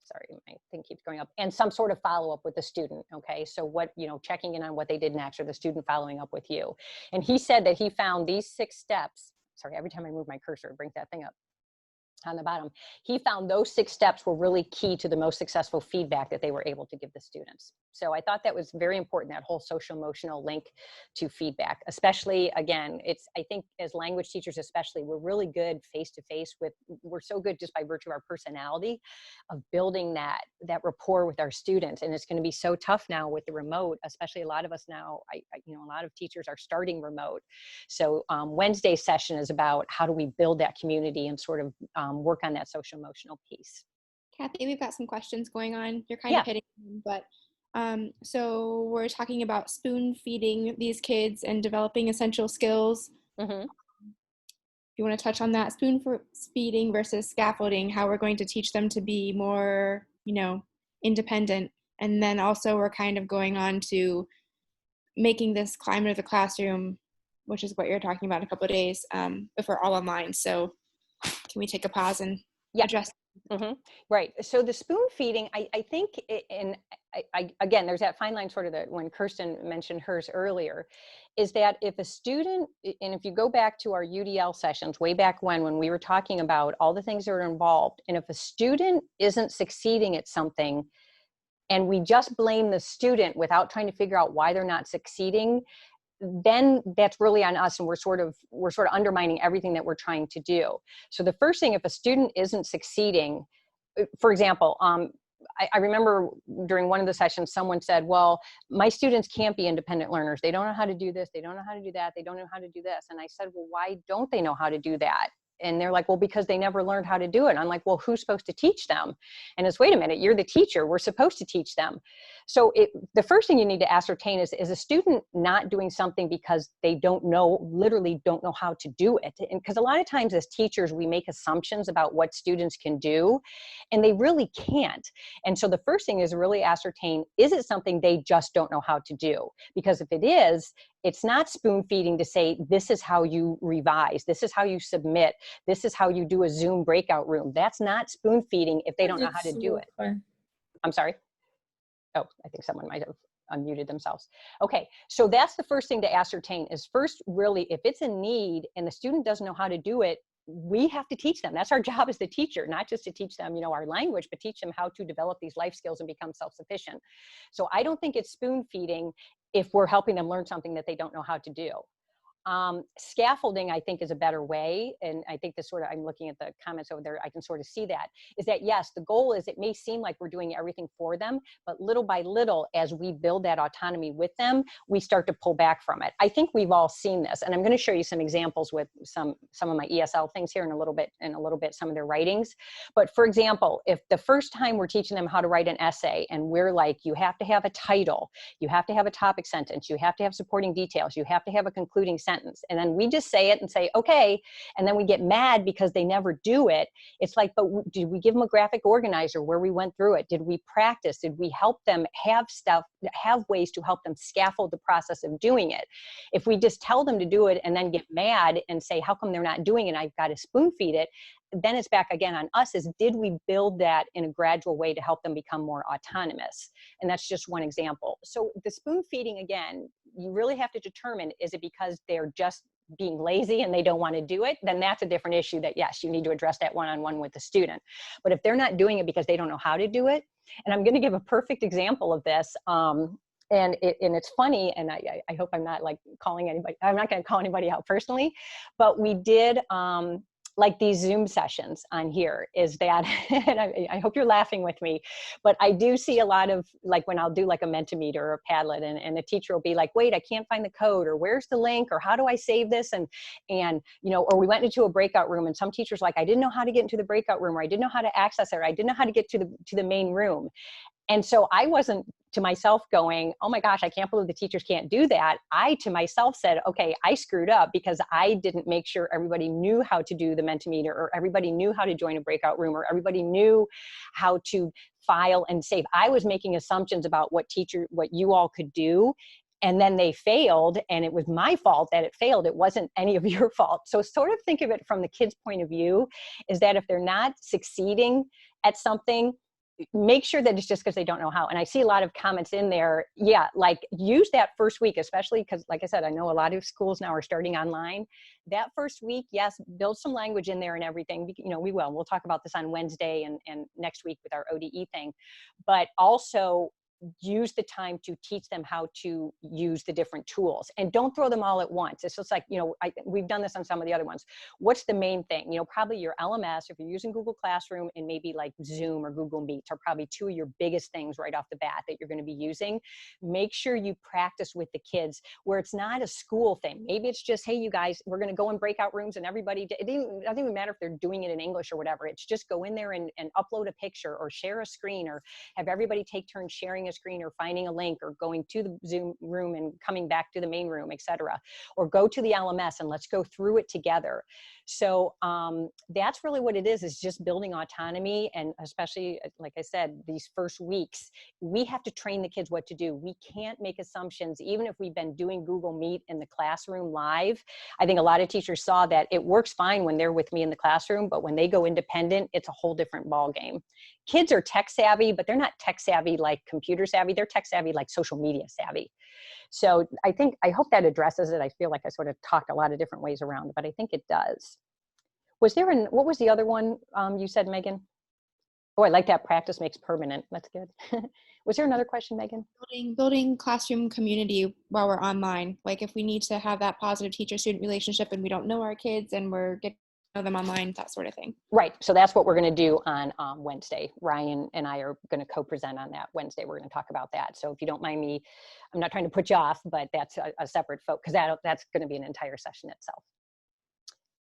sorry, my thing keeps going up, and some sort of follow-up with the student. Okay, so what, checking in on what they did next, or the student following up with you. And he said that he found these 6 steps. Sorry, every time I move my cursor, it brings that thing up on the bottom. He found those 6 steps were really key to the most successful feedback that they were able to give the students. So I thought that was very important, that whole social emotional link to feedback, especially, again, I think as language teachers especially, we're really good face to face with, we're so good just by virtue of our personality of building that rapport with our students. And it's going to be so tough now with the remote, especially a lot of us now, a lot of teachers are starting remote. So Wednesday session is about how do we build that community and sort of work on that social emotional piece. Kathy, we've got some questions going on. You're kind of hitting them, but so we're talking about spoon feeding these kids and developing essential skills. Mm-hmm. You want to touch on that, spoon feeding versus scaffolding, how we're going to teach them to be more, independent. And then also we're kind of going on to making this climate of the classroom, which is what you're talking about in a couple of days, if we're all online. So can we take a pause and address? Mm-hmm. Right. So the spoon feeding, I think, again, there's that fine line sort of that when Kirsten mentioned hers earlier, is that if a student, and if you go back to our UDL sessions way back when we were talking about all the things that are involved, and if a student isn't succeeding at something and we just blame the student without trying to figure out why they're not succeeding, then that's really on us, and we're sort of undermining everything that we're trying to do. So the first thing, if a student isn't succeeding, for example, I remember during one of the sessions, someone said, well, my students can't be independent learners. They don't know how to do this. They don't know how to do that. They don't know how to do this. And I said, well, why don't they know how to do that? And they're like, well, because they never learned how to do it. And I'm like, well, who's supposed to teach them? And it's, wait a minute, you're the teacher. We're supposed to teach them. So the first thing you need to ascertain is a student not doing something because they literally don't know how to do it? And because a lot of times as teachers, we make assumptions about what students can do, and they really can't. And so the first thing is really ascertain, is it something they just don't know how to do? Because if it is, it's not spoon feeding to say, this is how you revise, this is how you submit, this is how you do a Zoom breakout room. That's not spoon feeding if they don't know how to do it. I'm sorry. Oh, I think someone might have unmuted themselves. Okay, so that's the first thing to ascertain is first, really, if it's a need and the student doesn't know how to do it, we have to teach them. That's our job as the teacher, not just to teach them, our language, but teach them how to develop these life skills and become self-sufficient. So I don't think it's spoon feeding if we're helping them learn something that they don't know how to do. Scaffolding, I think, is a better way. And I think I'm looking at the comments over there, I can sort of see that, is that yes, the goal is it may seem like we're doing everything for them, but little by little, as we build that autonomy with them, we start to pull back from it. I think we've all seen this, and I'm going to show you some examples with some of my ESL things here in a little bit, some of their writings. But for example, if the first time we're teaching them how to write an essay and we're like, you have to have a title, you have to have a topic sentence, you have to have supporting details, you have to have a concluding sentence, and then we just say it and say, okay, and then we get mad because they never do it. It's like, but did we give them a graphic organizer where we went through it? Did we practice? Did we help them have ways to help them scaffold the process of doing it? If we just tell them to do it and then get mad and say, how come they're not doing it? I've got to spoon feed it. Then it's back again on us, is did we build that in a gradual way to help them become more autonomous? And that's just one example. So the spoon feeding, again, you really have to determine, is it because they're just being lazy and they don't want to do it? Then that's a different issue that, yes, you need to address that one-on-one with the student. But if they're not doing it because they don't know how to do it, and I'm going to give a perfect example of this, and it's funny, and I hope I'm not like calling anybody, I'm not going to call anybody out personally, but we did, like these Zoom sessions on here, is that, and I hope you're laughing with me, but I do see a lot of, like when I'll do like a Mentimeter or a Padlet, and the teacher will be like, wait, I can't find the code, or where's the link, or how do I save this? And or we went into a breakout room and some teachers like, I didn't know how to get into the breakout room, or I didn't know how to access it, or I didn't know how to get to the main room. And so I wasn't to myself going, oh my gosh, I can't believe the teachers can't do that. I to myself said, okay, I screwed up because I didn't make sure everybody knew how to do the Mentimeter, or everybody knew how to join a breakout room, or everybody knew how to file and save. I was making assumptions about what you all could do. And then they failed, and it was my fault that it failed. It wasn't any of your fault. So sort of think of it from the kid's point of view, is that if they're not succeeding at something, make sure that it's just because they don't know how. And I see a lot of comments in there. Yeah, like use that first week, especially because, like I said, I know a lot of schools now are starting online. That first week, yes, build some language in there and everything. You know, we will. We'll talk about this on Wednesday and next week with our ODE thing. But also use the time to teach them how to use the different tools, and don't throw them all at once. It's just like, you know, we've done this on some of the other ones. What's the main thing? You know, probably your LMS, if you're using Google Classroom, and maybe like Zoom or Google Meets are probably two of your biggest things right off the bat that you're going to be using. Make sure you practice with the kids where it's not a school thing. Maybe it's just, hey, you guys, we're going to go in breakout rooms and everybody, it doesn't even matter if they're doing it in English or whatever. It's just go in there and upload a picture or share a screen, or have everybody take turns sharing a screen or finding a link or going to the Zoom room and coming back to the main room, etc. Or go to the LMS and let's go through it together. So that's really what it is just building autonomy. And especially, like I said, these first weeks, we have to train the kids what to do. We can't make assumptions, even if we've been doing Google Meet in the classroom live. I think a lot of teachers saw that it works fine when they're with me in the classroom, but when they go independent, it's a whole different ball game. Kids are tech savvy, but they're not tech savvy like computer savvy. They're tech savvy like social media savvy. So I hope that addresses it. I feel like I sort of talked a lot of different ways around it, but I think it does. What was the other one you said, Megan? Oh, I like that, practice makes permanent. That's good. Was there another question, Megan? Building classroom community while we're online. Like if we need to have that positive teacher-student relationship and we don't know our kids and we're getting to know them online, that sort of thing. Right. So that's what we're going to do on Wednesday. Ryan and I are going to co-present on that Wednesday. We're going to talk about that. So if you don't mind me, I'm not trying to put you off, but that's a separate focus, because that's going to be an entire session itself.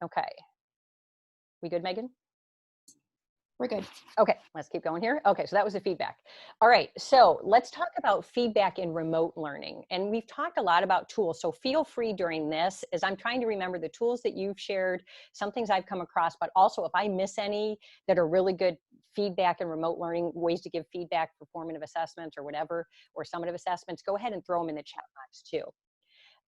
Okay. We good, Megan? We're good. Okay, let's keep going here. Okay, so that was the feedback. All right, so let's talk about feedback in remote learning. And we've talked a lot about tools, so feel free during this, as I'm trying to remember the tools that you've shared, some things I've come across, but also if I miss any that are really good feedback in remote learning, ways to give feedback for formative assessments or whatever, or summative assessments, go ahead and throw them in the chat box too.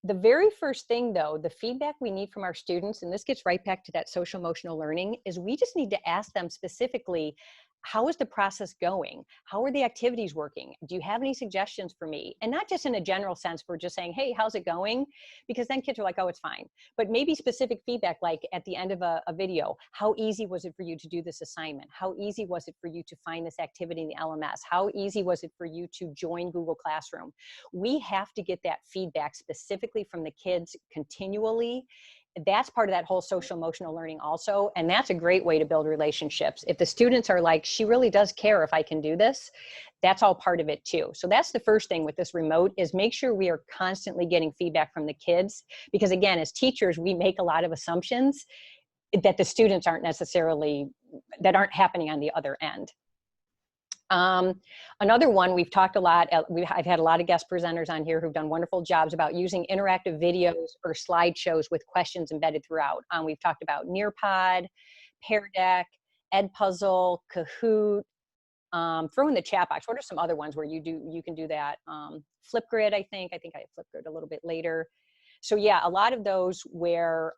The very first thing, though, the feedback we need from our students, and this gets right back to that social emotional learning, is we just need to ask them specifically, how is the process going? How are the activities working? Do you have any suggestions for me? And not just in a general sense for just saying, hey, how's it going? Because then kids are like, oh, it's fine. But maybe specific feedback, like at the end of a video, how easy was it for you to do this assignment? How easy was it for you to find this activity in the LMS? How easy was it for you to join Google Classroom? We have to get that feedback specifically from the kids continually. That's part of that whole social emotional learning also. And that's a great way to build relationships. If the students are like, she really does care if I can do this, that's all part of it too. So that's the first thing with this remote, is make sure we are constantly getting feedback from the kids. Because again, as teachers, we make a lot of assumptions that the students aren't necessarily, that aren't happening on the other end. Another one we've talked a lot, I've had a lot of guest presenters on here who've done wonderful jobs about using interactive videos or slideshows with questions embedded throughout. We've talked about Nearpod, Pear Deck, Edpuzzle, Kahoot. Throw in the chat box. What are some other ones where you can do that? Flipgrid, I think I have Flipgrid a little bit later. So yeah, a lot of those where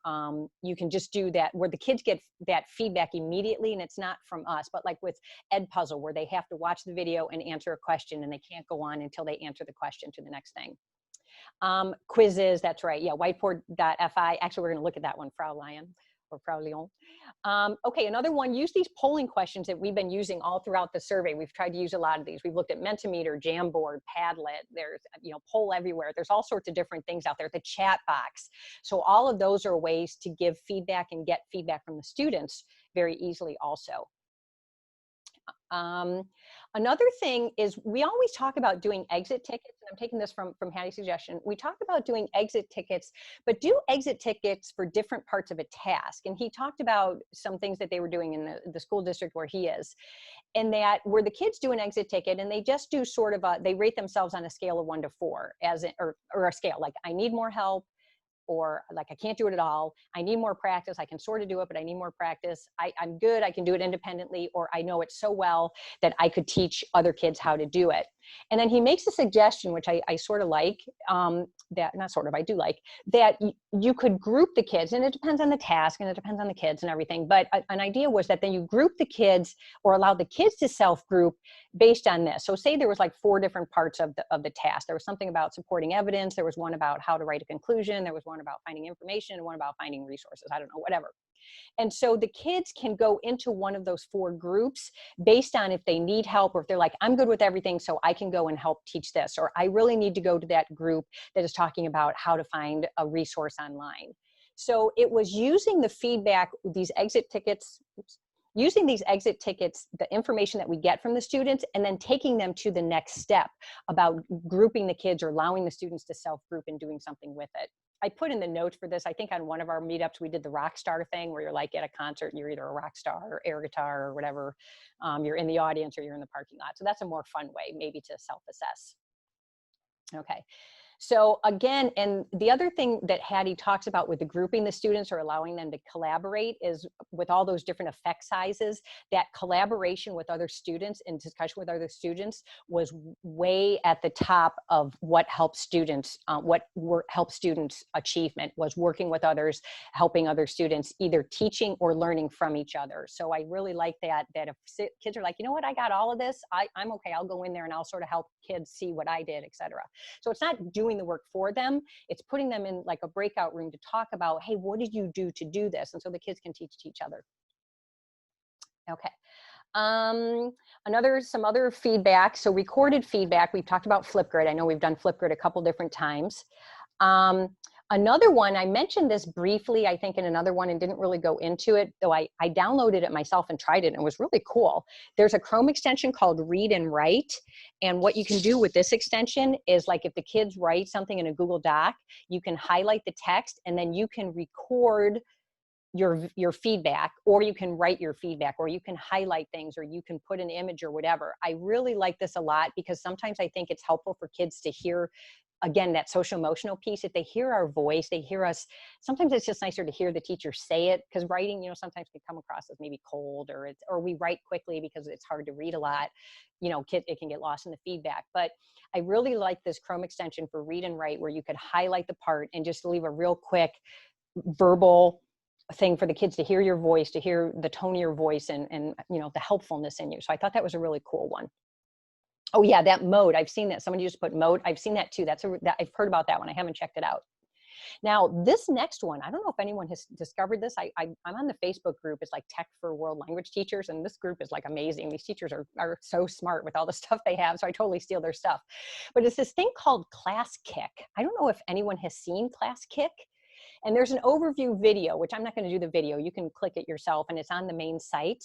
you can just do that, where the kids get that feedback immediately, and it's not from us, but like with Edpuzzle, where they have to watch the video and answer a question, and they can't go on until they answer the question to the next thing. Quizzes, that's right. Yeah, whiteboard.fi. Actually, we're going to look at that one, Frau Lyon or Frau Lyon. Okay, another one, use these polling questions that we've been using all throughout the survey. We've tried to use a lot of these. We've looked at Mentimeter, Jamboard, Padlet. There's, Poll Everywhere. There's all sorts of different things out there. The chat box. So all of those are ways to give feedback and get feedback from the students very easily also. Another thing is we always talk about doing exit tickets, and I'm taking this from Hattie's suggestion. We talk about doing exit tickets, but do exit tickets for different parts of a task. And he talked about some things that they were doing in the school district where he is, and that where the kids do an exit ticket and they just do sort of they rate themselves on a scale of 1 to 4 or a scale like, I need more help, or like, I can't do it at all. I need more practice. I can sort of do it, but I need more practice. I'm good. I can do it independently, or I know it so well that I could teach other kids how to do it. And then he makes a suggestion, which I sort of like, I do like, that you could group the kids, and it depends on the task and it depends on the kids and everything. But an idea was that then you group the kids or allow the kids to self-group based on this. So say there was like 4 different parts of the task. There was something about supporting evidence. There was one about how to write a conclusion. There was one about finding information and one about finding resources. I don't know, whatever. And so the kids can go into one of those 4 groups based on if they need help, or if they're like, I'm good with everything, so I can go and help teach this, or I really need to go to that group that is talking about how to find a resource online. So it was using the feedback, these exit tickets, using these exit tickets, the information that we get from the students, and then taking them to the next step about grouping the kids or allowing the students to self-group and doing something with it. I put in the notes for this, I think on one of our meetups, we did the rock star thing where you're like at a concert and you're either a rock star or air guitar or whatever. You're in the audience or you're in the parking lot. So that's a more fun way maybe to self-assess. Okay. So again, and the other thing that Hattie talks about with the grouping the students or allowing them to collaborate is with all those different effect sizes, that collaboration with other students and discussion with other students was way at the top of what helped students, helped students achievement was working with others, helping other students, either teaching or learning from each other. So I really like that if kids are like, you know what, I got all of this, I'm okay, I'll go in there and I'll sort of help kids see what I did, etc. So it's not doing the work for them, it's putting them in like a breakout room to talk about, hey, what did you do to do this? And so the kids can teach each other. Okay. Some other feedback. So recorded feedback, we've talked about Flipgrid. I know we've done Flipgrid a couple different times. Another one, I mentioned this briefly, I think in another one and didn't really go into it, though I downloaded it myself and tried it and it was really cool. There's a Chrome extension called Read and Write. And what you can do with this extension is like if the kids write something in a Google Doc, you can highlight the text and then you can record your feedback, or you can write your feedback, or you can highlight things, or you can put an image or whatever. I really like this a lot because sometimes I think it's helpful for kids to hear, again, that social emotional piece. If they hear our voice, they hear us, sometimes it's just nicer to hear the teacher say it, because writing, you know, sometimes can come across as maybe cold, or we write quickly because it's hard to read a lot, you know, it can get lost in the feedback. But I really like this Chrome extension for Read and Write, where you could highlight the part and just leave a real quick verbal thing for the kids to hear your voice, to hear the tone of your voice, and you know, the helpfulness in you. So I thought that was a really cool one. Oh yeah, that mode, I've seen that. Somebody just put mode. I've seen that too. I've heard about that one. I haven't checked it out. Now this next one, I don't know if anyone has discovered this. I'm on the Facebook group. It's like Tech for World Language Teachers, and this group is like amazing. These teachers are so smart with all the stuff they have, so I totally steal their stuff. But it's this thing called Class Kick. I don't know if anyone has seen Class Kick. And there's an overview video, which I'm not going to do the video. You can click it yourself, and it's on the main site.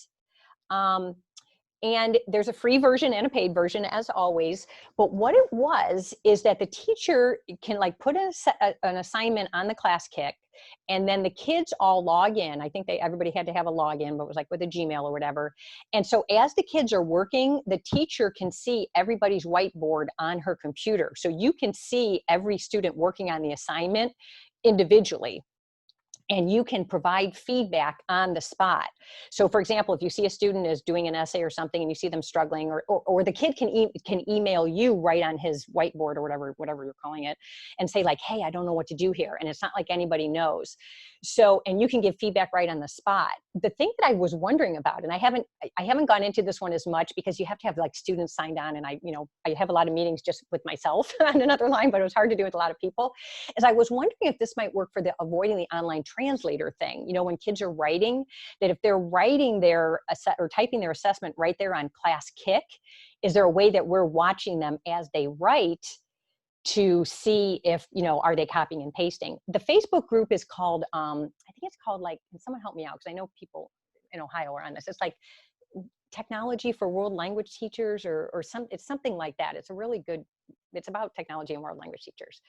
And there's a free version and a paid version, as always. But what it was is that the teacher can like put an assignment on the Class Kick, and then the kids all log in. I think everybody had to have a login, but it was like with a Gmail or whatever. And so as the kids are working, the teacher can see everybody's whiteboard on her computer. So you can see every student working on the assignment individually, and you can provide feedback on the spot. So for example, if you see a student is doing an essay or something and you see them struggling, or the kid can email you right on his whiteboard or whatever you're calling it, and say like, hey, I don't know what to do here. And it's not like anybody knows. So, and you can give feedback right on the spot. The thing that I was wondering about, and I haven't gone into this one as much because you have to have like students signed on, and I have a lot of meetings just with myself on another line, but it was hard to do with a lot of people, is I was wondering if this might work for the avoiding the online translator thing. You know, when kids are writing, that if they're writing or typing their assessment right there on Class Kick, is there a way that we're watching them as they write to see if, you know, are they copying and pasting? The Facebook group is called, I think it's called like, can someone help me out? Because I know people in Ohio are on this. It's like Technology for World Language Teachers or it's something like that. It's a really good, it's about technology and world language teachers.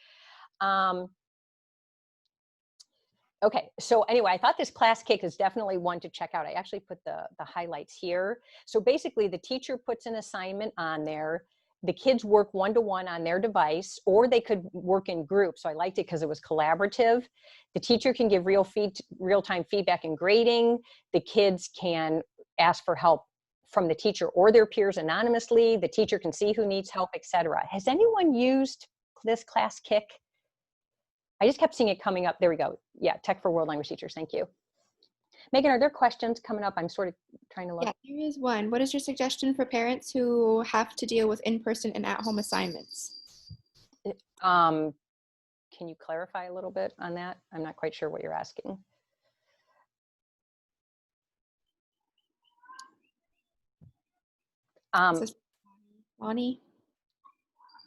Okay, so anyway, I thought this Class Kick is definitely one to check out. I actually put the highlights here. So basically the teacher puts an assignment on there. The kids work one-to-one on their device, or they could work in groups. So I liked it because it was collaborative. The teacher can give real-time feedback and grading. The kids can ask for help from the teacher or their peers anonymously. The teacher can see who needs help, etc. Has anyone used this class Kick? I just kept seeing it coming up. There we go. Yeah, Tech for World Language Teachers. Thank you. Megan, are there questions coming up? I'm sort of trying to look. Yeah, there is one. What is your suggestion for parents who have to deal with in-person and at-home assignments? Can you clarify a little bit on that? I'm not quite sure what you're asking. Lonnie?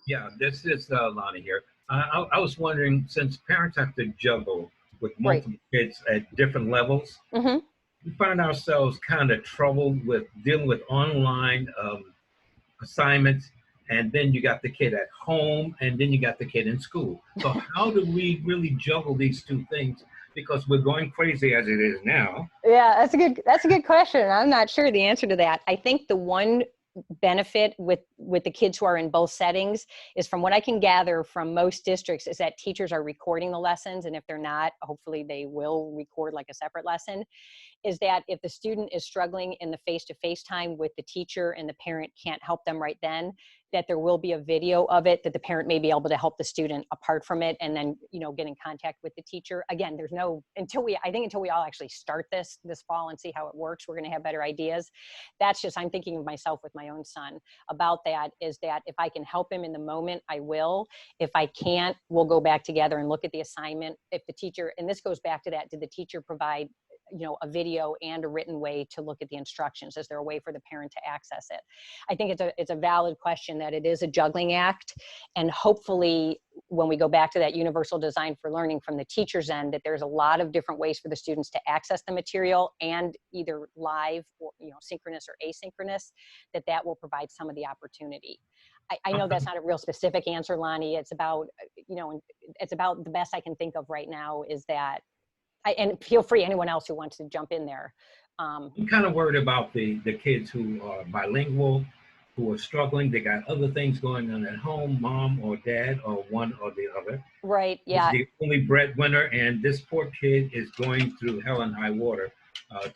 Yeah, this is Lonnie here. I was wondering, since parents have to juggle with multiple kids at different levels, we find ourselves kind of troubled with dealing with online assignments, and then you got the kid at home, and then you got the kid in school. So how do we really juggle these two things? Because we're going crazy as it is now. Yeah, that's a good question. I'm not sure the answer to that. I think the one benefit with the kids who are in both settings is, from what I can gather from most districts, is that teachers are recording the lessons, and if they're not, hopefully they will record like a separate lesson. Is that if the student is struggling in the face-to-face time with the teacher and the parent can't help them right then, that there will be a video of it that the parent may be able to help the student apart from it, and then, you know, get in contact with the teacher. Again, there's no, until we all actually start this fall and see how it works, we're going to have better ideas. That's just, I'm thinking of myself with my own son about that, is that if I can help him in the moment, I will. If I can't, we'll go back together and look at the assignment. If the teacher, and this goes back to that, did the teacher provide, you know, a video and a written way to look at the instructions? Is there a way for the parent to access it? I think it's a valid question, that it is a juggling act, and hopefully when we go back to that universal design for learning from the teacher's end, that there's a lot of different ways for the students to access the material, and either live or, you know, synchronous or asynchronous, that will provide some of the opportunity. I know that's not a real specific answer, Lonnie. It's about, you know, it's about the best I can think of right now, is that, and feel free, anyone else who wants to jump in there. I'm kind of worried about the kids who are bilingual, who are struggling. They got other things going on at home, mom or dad, or one or the other. Right, yeah. He's the only breadwinner, and this poor kid is going through hell and high water,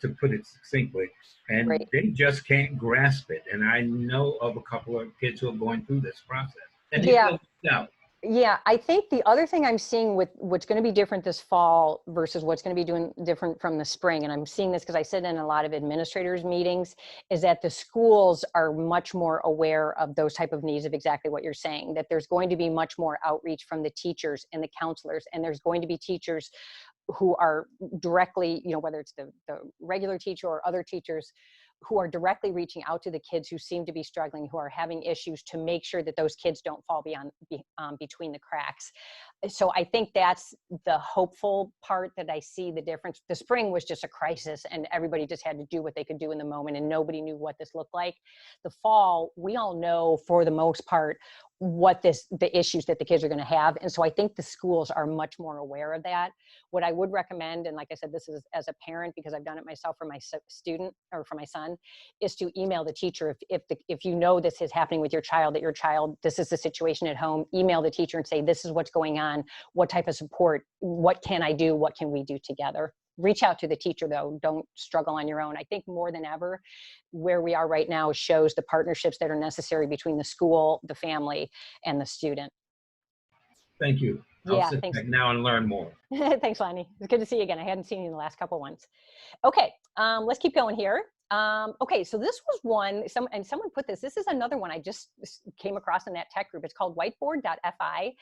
to put it succinctly. And they just can't grasp it. And I know of a couple of kids who are going through this process. And they feel left out. Yeah, I think the other thing I'm seeing with what's going to be different this fall versus what's going to be doing different from the spring, and I'm seeing this because I sit in a lot of administrators meetings, is that the schools are much more aware of those type of needs, of exactly what you're saying, that there's going to be much more outreach from the teachers and the counselors, and there's going to be teachers who are directly, you know, whether it's the regular teacher or other teachers, who are directly reaching out to the kids who seem to be struggling, who are having issues, to make sure that those kids don't fall between the cracks. So I think that's the hopeful part, that I see the difference. The spring was just a crisis, and everybody just had to do what they could do in the moment, and nobody knew what this looked like. The fall, we all know for the most part what the issues that the kids are going to have. And so I think the schools are much more aware of that. What I would recommend, and like I said, this is as a parent, because I've done it myself for my student, or for my son, is to email the teacher. If you know this is happening with your child, that your child, this is the situation at home, email the teacher and say, this is what's going on. What type of support? What can I do? What can we do together? Reach out to the teacher, though. Don't struggle on your own. I think more than ever, where we are right now shows the partnerships that are necessary between the school, the family, and the student. Thank you. I'll sit back now and learn more. Thanks, Lonnie. It's good to see you again. I hadn't seen you in the last couple ones. Okay, let's keep going here. Okay, so this was one, someone put this. This is another one I just came across in that tech group. It's called whiteboard.fi.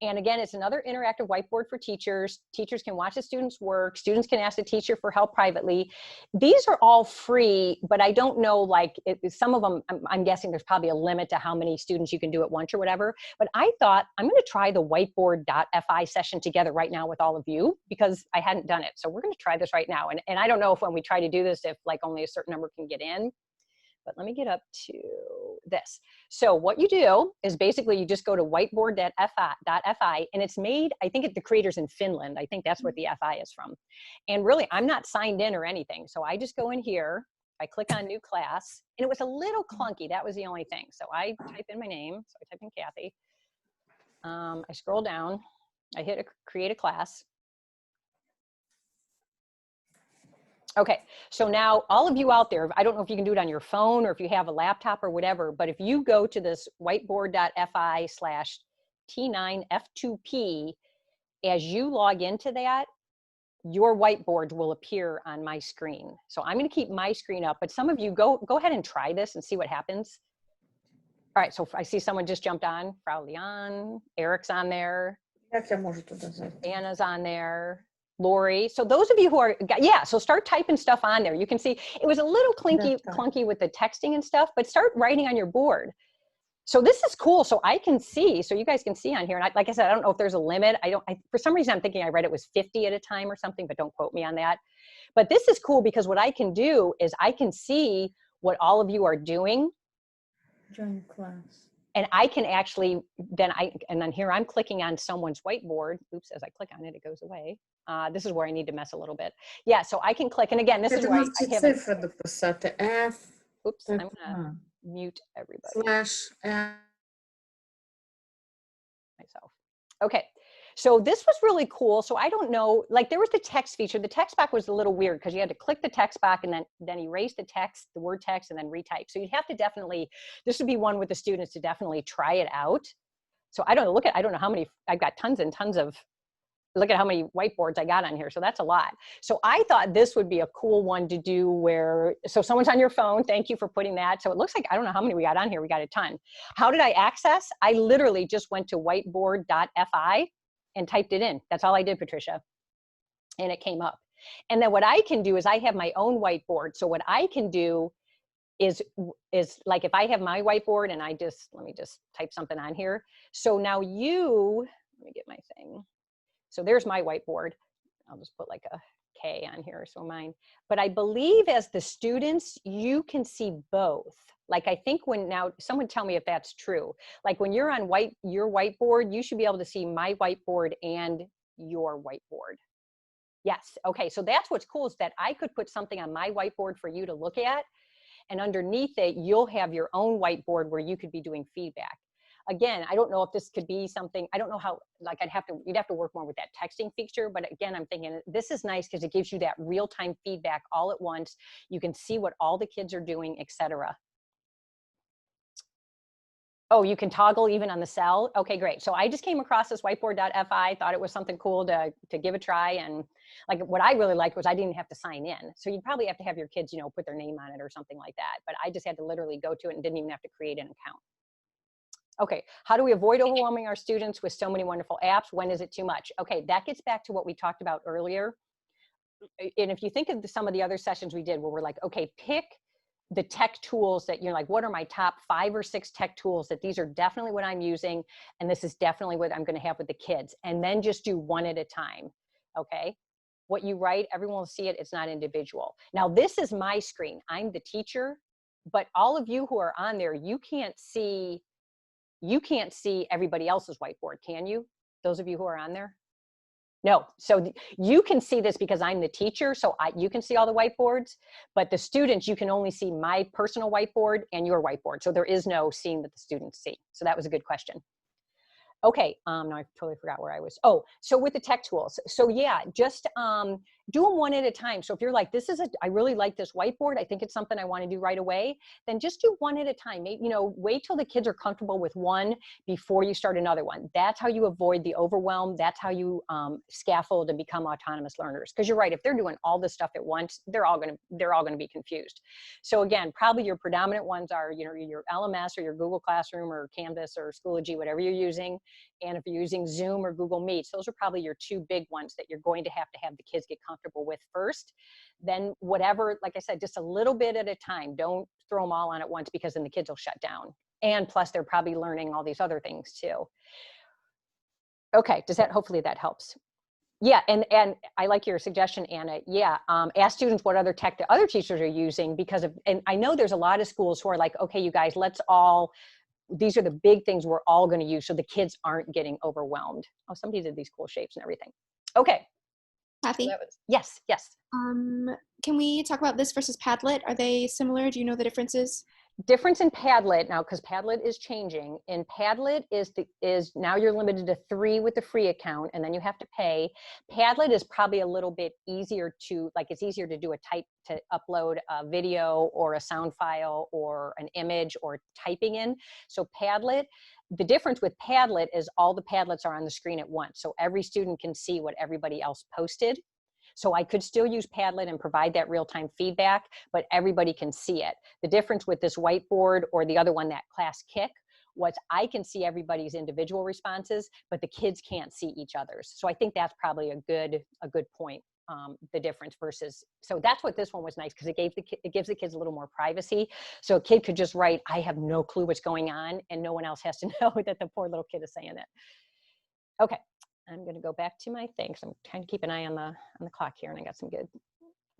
And again, it's another interactive whiteboard for teachers. Teachers can watch the students work. Students can ask the teacher for help privately. These are all free, but I don't know, like, some of them, I'm guessing there's probably a limit to how many students you can do at once or whatever. But I thought, I'm going to try the whiteboard.fi session together right now with all of you, because I hadn't done it. So we're going to try this right now. And I don't know if when we try to do this, if like only a certain number can get in. But let me get up to this. So what you do is basically you just go to whiteboard.fi, and it's made, I think the creator's in Finland. I think that's where the FI is from. And really, I'm not signed in or anything. So I just go in here, I click on new class, and it was a little clunky. That was the only thing. So I type in my name. So I type in Kathy. I scroll down, I hit create a class. Okay, so now all of you out there, I don't know if you can do it on your phone or if you have a laptop or whatever, but if you go to this whiteboard.fi/T9F2P, as you log into that, your whiteboard will appear on my screen. So I'm going to keep my screen up, but some of you go ahead and try this and see what happens. All right, so I see someone just jumped on. Frau Leon, Eric's on there. Anna's on there. Lori. So those of you who are, yeah, so start typing stuff on there. You can see it was a little clunky with the texting and stuff, but start writing on your board. So this is cool. So I can see, so you guys can see on here. And like I said, I don't know if there's a limit. For some reason, I'm thinking I read it was 50 at a time or something, but don't quote me on that. But this is cool because what I can do is I can see what all of you are doing. Join class. And I can actually, then here I'm clicking on someone's whiteboard. Oops, as I click on it, it goes away. This is where I need to mess a little bit. Yeah, so I can click, and again, this is why I haven't. Oops, I'm gonna mute everybody. Myself. Okay, so this was really cool. So I don't know, like there was the text feature. The text box was a little weird because you had to click the text box and then erase the text, the word text, and then retype. So you'd have to definitely, this would be one with the students to definitely try it out. So I don't know, I don't know how many, I've got tons and tons of, look at how many whiteboards I got on here. So that's a lot. So I thought this would be a cool one to do where, so someone's on your phone. Thank you for putting that. So it looks like, I don't know how many we got on here. We got a ton. How did I access? I literally just went to whiteboard.fi and typed it in. That's all I did, Patricia. And it came up. And then what I can do is I have my own whiteboard. So what I can do is like if I have my whiteboard and let me just type something on here. So now let me get my thing. So there's my whiteboard. I'll just put like a K on here, so mine. But I believe as the students, you can see both. Like I think now someone tell me if that's true. Like when you're on your whiteboard, you should be able to see my whiteboard and your whiteboard. Yes, okay, so that's what's cool is that I could put something on my whiteboard for you to look at, and underneath it, you'll have your own whiteboard where you could be doing feedback. Again, I don't know if this could be something, I don't know how, like you'd have to work more with that texting feature, but again, I'm thinking this is nice because it gives you that real-time feedback all at once. You can see what all the kids are doing, etc. Oh, you can toggle even on the cell? Okay, great. So I just came across this whiteboard.fi, thought it was something cool to give a try. And like what I really liked was I didn't have to sign in. So you'd probably have to have your kids, put their name on it or something like that. But I just had to literally go to it and didn't even have to create an account. Okay, how do we avoid overwhelming our students with so many wonderful apps? When is it too much? Okay, that gets back to what we talked about earlier. And if you think of some of the other sessions we did where we're like, okay, pick the tech tools that you're like, what are my top 5 or 6 tech tools that these are definitely what I'm using, and this is definitely what I'm going to have with the kids, and then just do one at a time, okay? What you write, everyone will see it. It's not individual. Now, this is my screen. I'm the teacher, but all of you who are on there, you can't see everybody else's whiteboard, can you? Those of you who are on there? No, so you can see this because I'm the teacher, so you can see all the whiteboards, but the students, you can only see my personal whiteboard and your whiteboard. So there is no seeing that the students see. So that was a good question. Okay, now I totally forgot where I was. Oh, so with the tech tools. So yeah, just do them one at a time. So if you're like, I really like this whiteboard, I think it's something I want to do right away, then just do one at a time. Maybe, wait till the kids are comfortable with one before you start another one. That's how you avoid the overwhelm. That's how you scaffold and become autonomous learners. Because you're right, if they're doing all this stuff at once, they're all gonna be confused. So again, probably your predominant ones are, your LMS or your Google Classroom or Canvas or Schoology, whatever you're using. And if you're using Zoom or Google Meets, those are probably your 2 big ones that you're going to have the kids get comfortable with first. Then whatever, like I said, just a little bit at a time. Don't throw them all on at once because then the kids will shut down. And plus they're probably learning all these other things too. Okay, hopefully that helps. Yeah, and I like your suggestion, Anna. Yeah, ask students what other tech the other teachers are using and I know there's a lot of schools who are like, okay, you guys, these are the big things we're all going to use so the kids aren't getting overwhelmed. Oh, somebody did these cool shapes and everything. Okay. Kathy? Yes. Can we talk about this versus Padlet? Are they similar? Do you know the differences? Difference in Padlet now, because Padlet is changing. In Padlet is now you're limited to 3 with the free account, and then you have to pay. Padlet is probably a little bit easier to, like, it's easier to do to upload a video or a sound file or an image or typing in. So Padlet, the difference with Padlet is all the Padlets are on the screen at once. So every student can see what everybody else posted. So I could still use Padlet and provide that real-time feedback, but everybody can see it. The difference with this whiteboard or the other one, that Class Kick, was I can see everybody's individual responses, but the kids can't see each other's. So I think that's probably a good point, the difference versus, so that's what this one was nice, because it gives the kids a little more privacy. So a kid could just write, I have no clue what's going on, and no one else has to know that the poor little kid is saying it. Okay. I'm going to go back to my thing, because I'm trying to keep an eye on the clock here, and I got some good.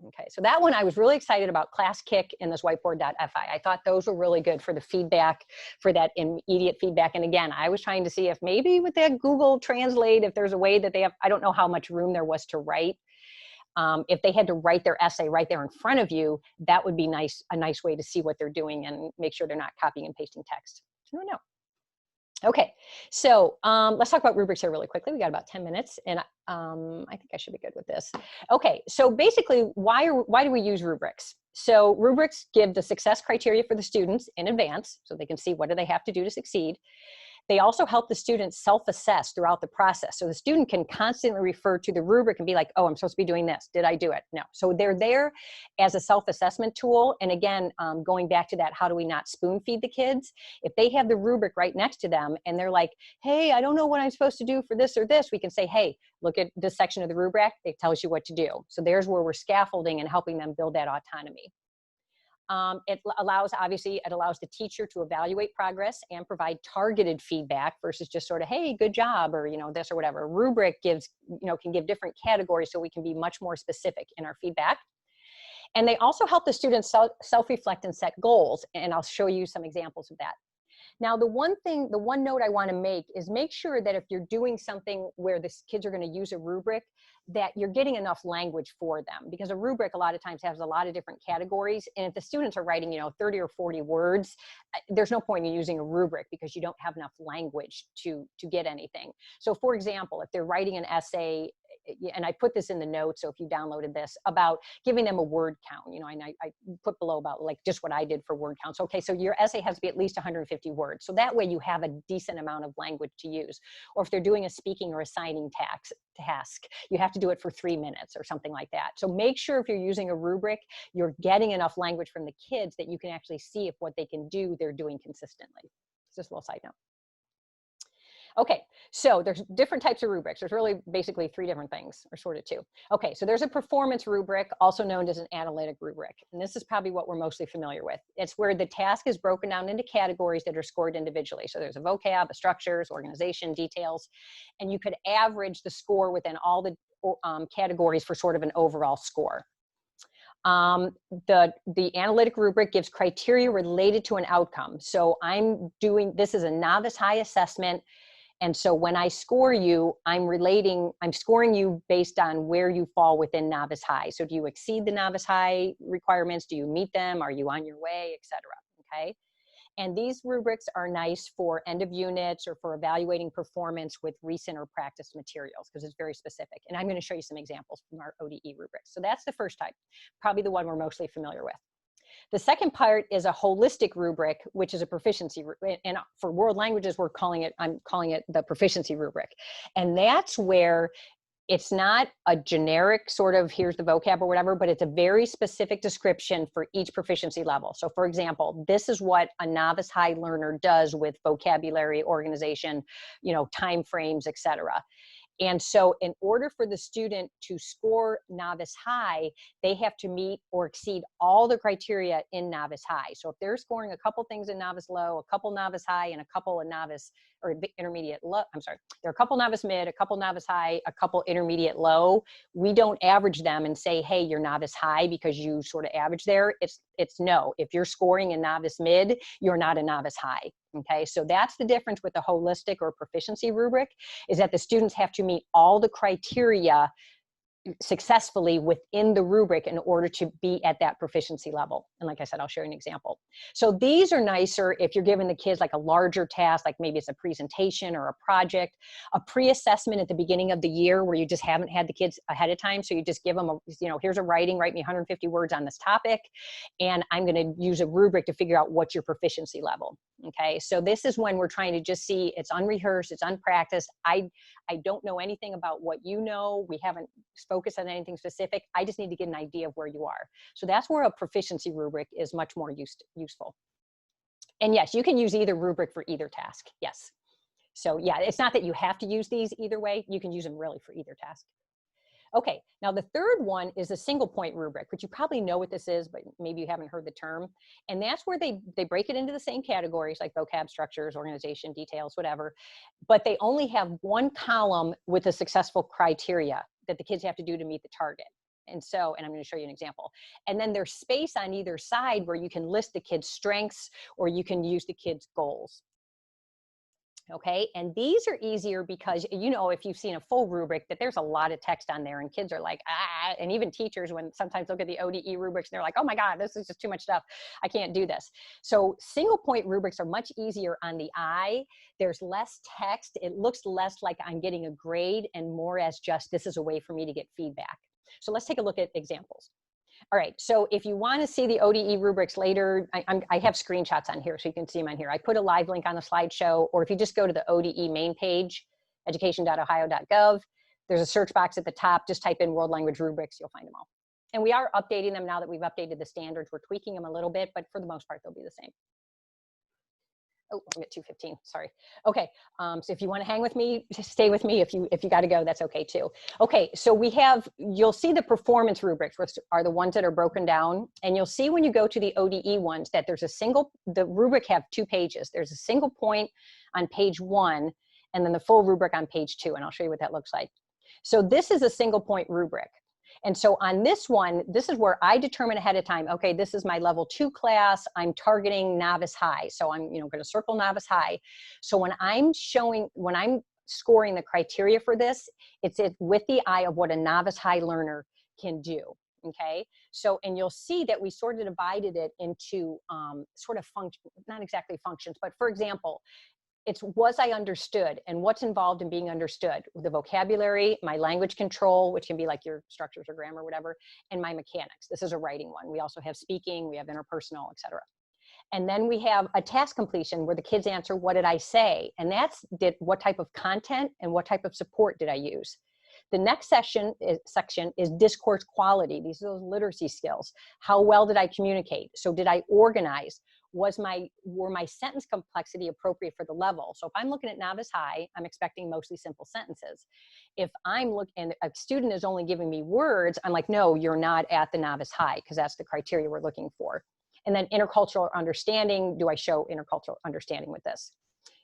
Okay, so that one I was really excited about, Class Kick and this whiteboard.fi. I thought those were really good for the feedback, for that immediate feedback. And again, I was trying to see if maybe with that Google Translate, if there's a way that they have, I don't know how much room there was to write. If they had to write their essay right there in front of you, that would be a nice way to see what they're doing and make sure they're not copying and pasting text. I don't know. Okay, so let's talk about rubrics here really quickly. We got about 10 minutes, and I think I should be good with this. Okay, so basically, why do we use rubrics? So rubrics give the success criteria for the students in advance, so they can see what do they have to do to succeed. They also help the students self-assess throughout the process. So the student can constantly refer to the rubric and be like, oh, I'm supposed to be doing this. Did I do it? No. So they're there as a self-assessment tool. And again, going back to that, how do we not spoon feed the kids? If they have the rubric right next to them and they're like, hey, I don't know what I'm supposed to do for this or this, we can say, hey, look at this section of the rubric. It tells you what to do. So there's where we're scaffolding and helping them build that autonomy. It allows the teacher to evaluate progress and provide targeted feedback versus just sort of, hey, good job, or, this or whatever. Rubric can give different categories, so we can be much more specific in our feedback. And they also help the students self-reflect and set goals. And I'll show you some examples of that. Now, the one note I want to make is make sure that if you're doing something where the kids are going to use a rubric, that you're getting enough language for them, because a rubric a lot of times has a lot of different categories. And if the students are writing, 30 or 40 words, there's no point in using a rubric because you don't have enough language to get anything. So for example, if they're writing an essay, and I put this in the notes, so if you downloaded this, about giving them a word count, and I put below about like just what I did for word counts. Okay, so your essay has to be at least 150 words. So that way you have a decent amount of language to use. Or if they're doing a speaking or a signing task, you have to do it for 3 minutes or something like that. So make sure if you're using a rubric, you're getting enough language from the kids that you can actually see if what they can do, they're doing consistently. It's just a little side note. Okay, so there's different types of rubrics. There's really basically 3 different things, or sort of 2. Okay, so there's a performance rubric, also known as an analytic rubric. And this is probably what we're mostly familiar with. It's where the task is broken down into categories that are scored individually. So there's a vocab, a structures, organization, details, and you could average the score within all the categories for sort of an overall score. The analytic rubric gives criteria related to an outcome. So this is a novice high assessment. And so when I score you, I'm scoring you based on where you fall within novice high. So do you exceed the novice high requirements? Do you meet them? Are you on your way, et cetera? Okay. And these rubrics are nice for end of units or for evaluating performance with recent or practice materials, because it's very specific. And I'm going to show you some examples from our ODE rubrics. So that's the first type, probably the one we're mostly familiar with. The second part is a holistic rubric, which is a proficiency rubric. And for world languages, I'm calling it the proficiency rubric. And that's where it's not a generic sort of, here's the vocab or whatever, but it's a very specific description for each proficiency level. So for example, this is what a novice high learner does with vocabulary, organization, time frames, et cetera. And so in order for the student to score novice high, they have to meet or exceed all the criteria in novice high. So if they're scoring a couple things in novice low, a couple novice high, and a couple of novice or intermediate low, there are a couple novice mid, a couple novice high, a couple intermediate low. We don't average them and say, hey, you're novice high because you sort of average there. It's no, if you're scoring in novice mid, you're not a novice high. Okay, so that's the difference with the holistic or proficiency rubric, is that the students have to meet all the criteria successfully within the rubric in order to be at that proficiency level. And like I said, I'll show you an example. So these are nicer if you're giving the kids like a larger task, like maybe it's a presentation or a project, a pre-assessment at the beginning of the year where you just haven't had the kids ahead of time. So you just give them a, here's a writing, write me 150 words on this topic. And I'm going to use a rubric to figure out what's your proficiency level. Okay. So this is when we're trying to just see, it's unrehearsed, it's unpracticed. I don't know anything about what you know. We haven't focused on anything specific. I just need to get an idea of where you are. So that's where a proficiency rubric is much more useful. And yes, you can use either rubric for either task. Yes. So yeah, it's not that you have to use these either way. You can use them really for either task. Okay, now the third one is a single point rubric, which you probably know what this is, but maybe you haven't heard the term. And that's where they break it into the same categories like vocab, structures, organization, details, whatever. But they only have one column with a successful criteria that the kids have to do to meet the target. And I'm going to show you an example. And then there's space on either side where you can list the kids' strengths or you can use the kids' goals. Okay, and these are easier because, if you've seen a full rubric, that there's a lot of text on there and kids are like, and even teachers, when sometimes look at the ODE rubrics, they're like, oh my God, this is just too much stuff. I can't do this. So single point rubrics are much easier on the eye. There's less text. It looks less like I'm getting a grade and more as just, this is a way for me to get feedback. So let's take a look at examples. All right, so if you want to see the ODE rubrics later, I have screenshots on here so you can see them on here. I put a live link on the slideshow, or if you just go to the ODE main page, education.ohio.gov, there's a search box at the top, just type in world language rubrics, you'll find them all. And we are updating them now that we've updated the standards. We're tweaking them a little bit, but for the most part, they'll be the same. Oh, I'm at 2:15, sorry. Okay, so if you want to hang with me, stay with me. If you got to go, that's okay too. Okay, so you'll see the performance rubrics, which are the ones that are broken down. And you'll see when you go to the ODE ones that the rubric have 2 pages. There's a single point on page 1, and then the full rubric on page 2. And I'll show you what that looks like. So this is a single point rubric. And so on this one, this is where I determine ahead of time, okay, this is my level 2 class. I'm targeting novice high. So I'm going to circle novice high. So when I'm scoring the criteria for this, it's with the eye of what a novice high learner can do. Okay. So, and you'll see that we sort of divided it into sort of not exactly functions, but for example, was I understood, and what's involved in being understood? The vocabulary, my language control, which can be like your structures or grammar, whatever, and my mechanics. This is a writing one. We also have speaking, we have interpersonal, etc. And then we have a task completion where the kids answer, what did I say? And that's what type of content and what type of support did I use? The next section is discourse quality. These are those literacy skills. How well did I communicate? So did I organize? Were my sentence complexity appropriate for the level? So if I'm looking at novice high, I'm expecting mostly simple sentences. If I'm looking, a student is only giving me words, I'm like, no, you're not at the novice high, because that's the criteria we're looking for. And then intercultural understanding, do I show intercultural understanding with this?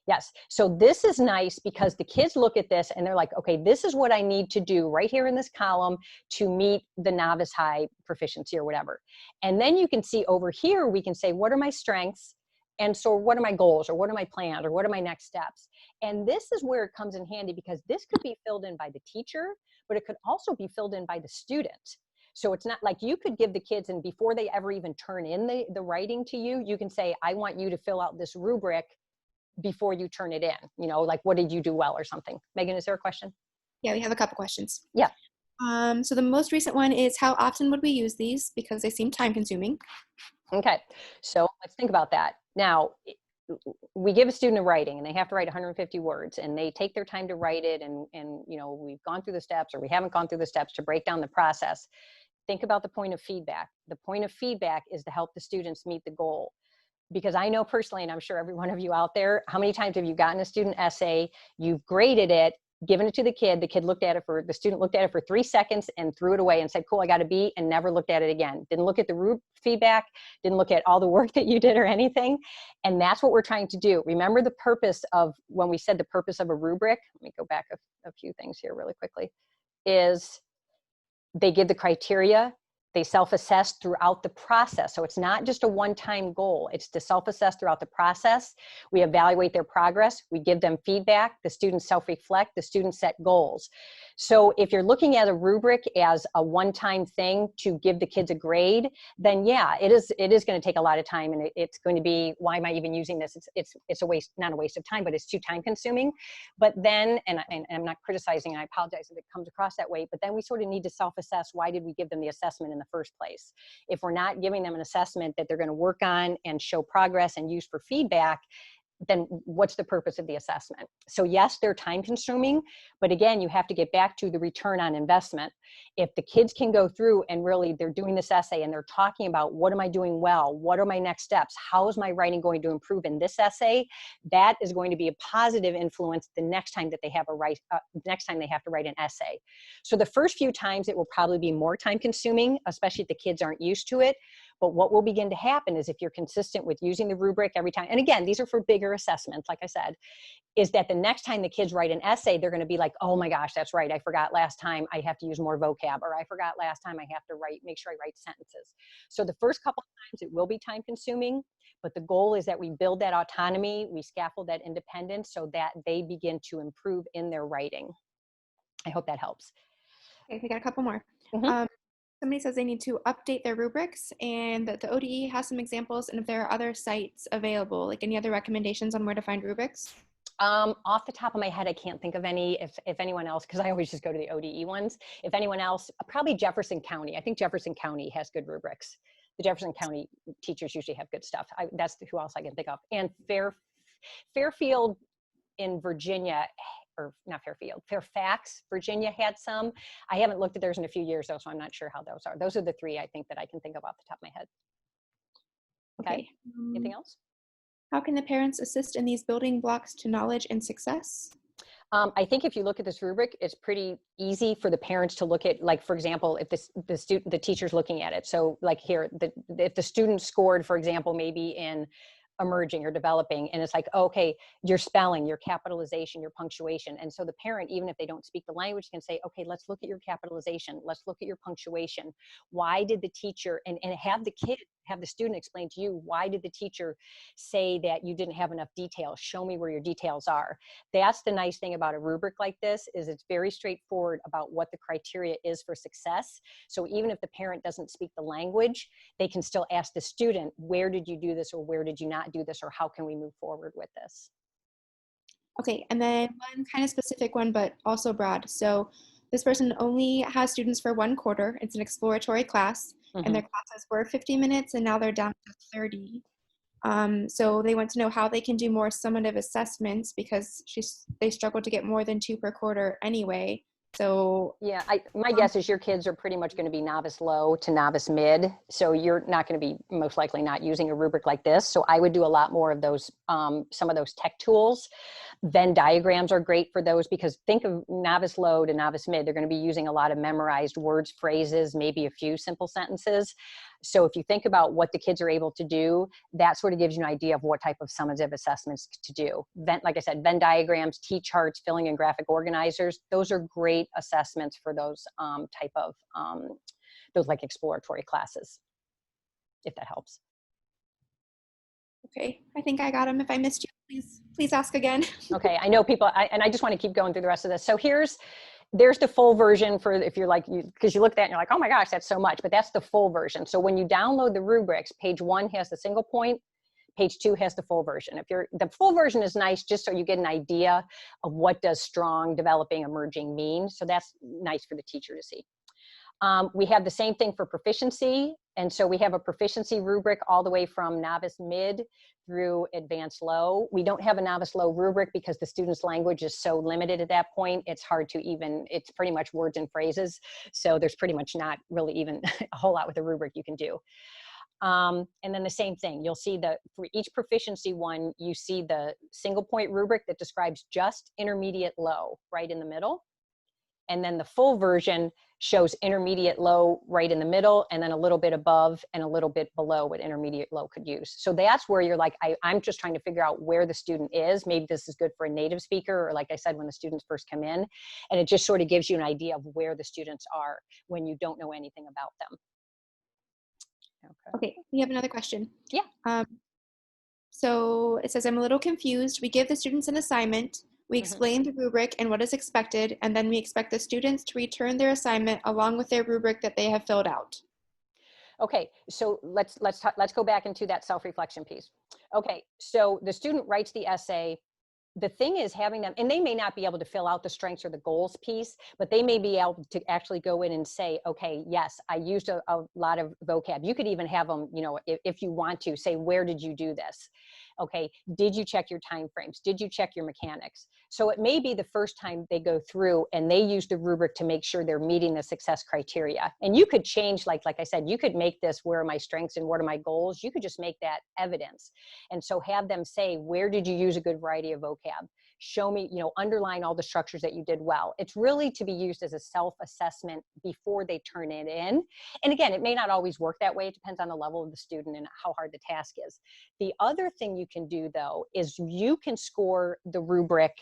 Yes, so this is nice because the kids look at this and they're like, okay, this is what I need to do right here in this column to meet the novice high proficiency or whatever. And then you can see over here, we can say, what are my strengths? And so what are my goals, or what are my plans, or what are my next steps? And this is where it comes in handy, because this could be filled in by the teacher, but it could also be filled in by the student. So it's not like you could give the kids, and before they ever even turn in the writing to you, you can say, I want you to fill out this rubric before you turn it in, like, what did you do well or something? Megan, is there a question? Yeah, we have a couple questions. Yeah. So the most recent one is, how often would we use these? Because they seem time consuming. Okay. So let's think about that. Now, we give a student a writing and they have to write 150 words, and they take their time to write it. And we've gone through the steps, or we haven't gone through the steps to break down the process. Think about the point of feedback. The point of feedback is to help the students meet the goal. Because I know personally, and I'm sure every one of you out there, how many times have you gotten a student essay, you've graded it, given it to the student looked at it for 3 seconds and threw it away and said, cool, I got a B, and never looked at it again. Didn't look at the feedback, didn't look at all the work that you did or anything. And that's what we're trying to do. Remember the purpose of, when we said the purpose of a rubric, let me go back a few things here really quickly, is they give the criteria, they self-assess throughout the process. So it's not just a one-time goal. It's to self-assess throughout the process. We evaluate their progress. We give them feedback. The students self-reflect. The students set goals. So if you're looking at a rubric as a one-time thing to give the kids a grade, then yeah, it is going to take a lot of time, and it's going to be, why am I even using this? It's a waste, not a waste of time, but it's too time consuming. But then, and I'm not criticizing, and I apologize if it comes across that way, but then we sort of need to self-assess, why did we give them the assessment in the first place? If we're not giving them an assessment that they're going to work on and show progress and use for feedback, then what's the purpose of the assessment? So yes, they're time consuming, but again, you have to get back to the return on investment. If the kids can go through and really they're doing this essay and they're talking about, what am I doing well? What are my next steps? How is my writing going to improve in this essay? That is going to be a positive influence the next time that they have next time they have to write an essay. So the first few times it will probably be more time consuming, especially if the kids aren't used to it. But what will begin to happen is, if you're consistent with using the rubric every time, and again, these are for bigger assessments, like I said, is that the next time the kids write an essay, they're going to be like, oh my gosh, that's right. I forgot last time I have to use more vocab, or I forgot last time I have to make sure I write sentences. So the first couple of times it will be time consuming, but the goal is that we build that autonomy, we scaffold that independence so that they begin to improve in their writing. I hope that helps. Okay, we got a couple more. Mm-hmm. Somebody says they need to update their rubrics, and that the ODE has some examples, and if there are other sites available, like any other recommendations on where to find rubrics? Off the top of my head, I can't think of any. If anyone else, because I always just go to the ODE ones. If anyone else, probably Jefferson County. I think Jefferson County has good rubrics. The Jefferson County teachers usually have good stuff. That's who else I can think of. And Fairfield in Virginia, or not Fairfield, Fairfax, Virginia had some. I haven't looked at theirs in a few years though, so I'm not sure how those are. Those are the three I think that I can think of off the top of my head. Okay. Anything else? How can the parents assist in these building blocks to knowledge and success? I think if you look at this rubric, it's pretty easy for the parents to look at, like, for example, if the teacher's looking at it. So like here, if the student scored, for example, maybe in emerging or developing, and it's like, okay, your spelling, your capitalization, your punctuation. And so the parent, even if they don't speak the language, can say, okay, let's look at your capitalization. Let's look at your punctuation. Why did the teacher, and have the student explain to you, why did the teacher say that you didn't have enough details? Show me where your details are. That's the nice thing about a rubric like this, is it's very straightforward about what the criteria is for success. So even if the parent doesn't speak the language, they can still ask the student, where did you do this, or where did you not do this, or how can we move forward with this? Okay, and then one kind of specific one, but also broad. So this person only has students for 1 quarter. It's an exploratory class, and their classes were 50 minutes, and now they're down to 30. So they want to know how they can do more summative assessments, because they struggle to get more than 2 per quarter anyway. So yeah, my guess is your kids are pretty much going to be novice low to novice mid. So you're not going to be most likely not using a rubric like this. So I would do a lot more of those, some of those tech tools. Venn diagrams are great for those, because think of novice low to novice mid. They're going to be using a lot of memorized words, phrases, maybe a few simple sentences. So if you think about what the kids are able to do, that sort of gives you an idea of what type of summative assessments to do. Like I said, Venn diagrams, T-charts, filling and graphic organizers, those are great assessments for those type of, those like exploratory classes, if that helps. okay, I think I got them. If I missed you, please ask again. Okay, I know people, and I just want to keep going through the rest of this. So there's the full version for, if you're like, because you look at that and you're like, oh my gosh, that's so much, but that's the full version. So when you download the rubrics, page 1 has the single point, page 2 has the full version. The full version is nice just so you get an idea of what does strong, developing, emerging mean. So that's nice for the teacher to see. We have the same thing for proficiency. And so we have a proficiency rubric all the way from novice mid through advanced low. We don't have a novice low rubric because the student's language is so limited at that point. It's hard to it's pretty much words and phrases. So there's pretty much not really even a whole lot with the rubric you can do. And then the same thing, you'll see for each proficiency one, you see the single point rubric that describes just intermediate low right in the middle. And then the full version shows intermediate low right in the middle, and then a little bit above and a little bit below what intermediate low could use. So that's where you're like, I'm just trying to figure out where the student is. Maybe this is good for a native speaker, or like I said, when the students first come in, and it just sort of gives you an idea of where the students are when you don't know anything about them. Okay, we have another question. Yeah. So it says, I'm a little confused. We give the students an assignment. We Mhm. explain the rubric and what is expected, and then we expect the students to return their assignment along with their rubric that they have filled out. Okay, so let's go back into that self-reflection piece. Okay, so the student writes the essay. The thing is having them, and they may not be able to fill out the strengths or the goals piece, but they may be able to actually go in and say, okay, yes, I used a lot of vocab. You could even have them, you know, if you want to say, where did you do this? Okay, did you check your time frames? Did you check your mechanics? So it may be the first time they go through and they use the rubric to make sure they're meeting the success criteria. And you could change, like I said, you could make this, where are my strengths and what are my goals? You could just make that evidence. And so have them say, where did you use a good variety of vocab? Show me, you know, underline all the structures that you did well. It's really to be used as a self-assessment before they turn it in. And again, it may not always work that way. It depends on the level of the student and how hard the task is. The other thing you can do, though, is you can score the rubric.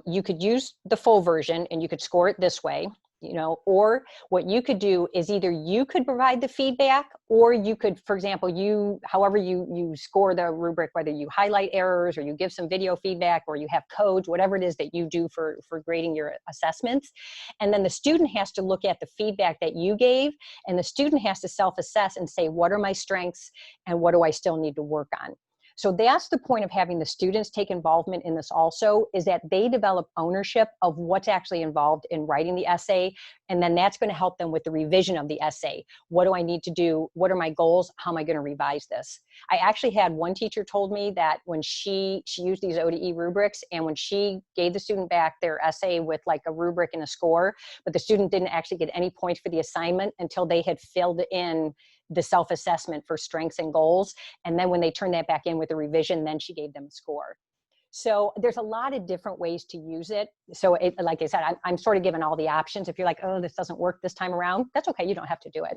You could use the full version and you could score it this way, you know, or what you could do is either you could provide the feedback, or you could, for example, however you score the rubric, whether you highlight errors or you give some video feedback or you have codes, whatever it is that you do for grading your assessments. And then the student has to look at the feedback that you gave, and the student has to self-assess and say, what are my strengths and what do I still need to work on? So that's the point of having the students take involvement in this also, is that they develop ownership of what's actually involved in writing the essay. And then that's going to help them with the revision of the essay. What do I need to do? What are my goals? How am I going to revise this? I actually had one teacher told me that when she used these ODE rubrics, and when she gave the student back their essay with like a rubric and a score, but the student didn't actually get any points for the assignment until they had filled in the self-assessment for strengths and goals. And then when they turned that back in with a revision, then she gave them a score. So there's a lot of different ways to use it. So like I said, I'm sort of giving all the options. If you're like, oh, this doesn't work this time around, that's okay. You don't have to do it.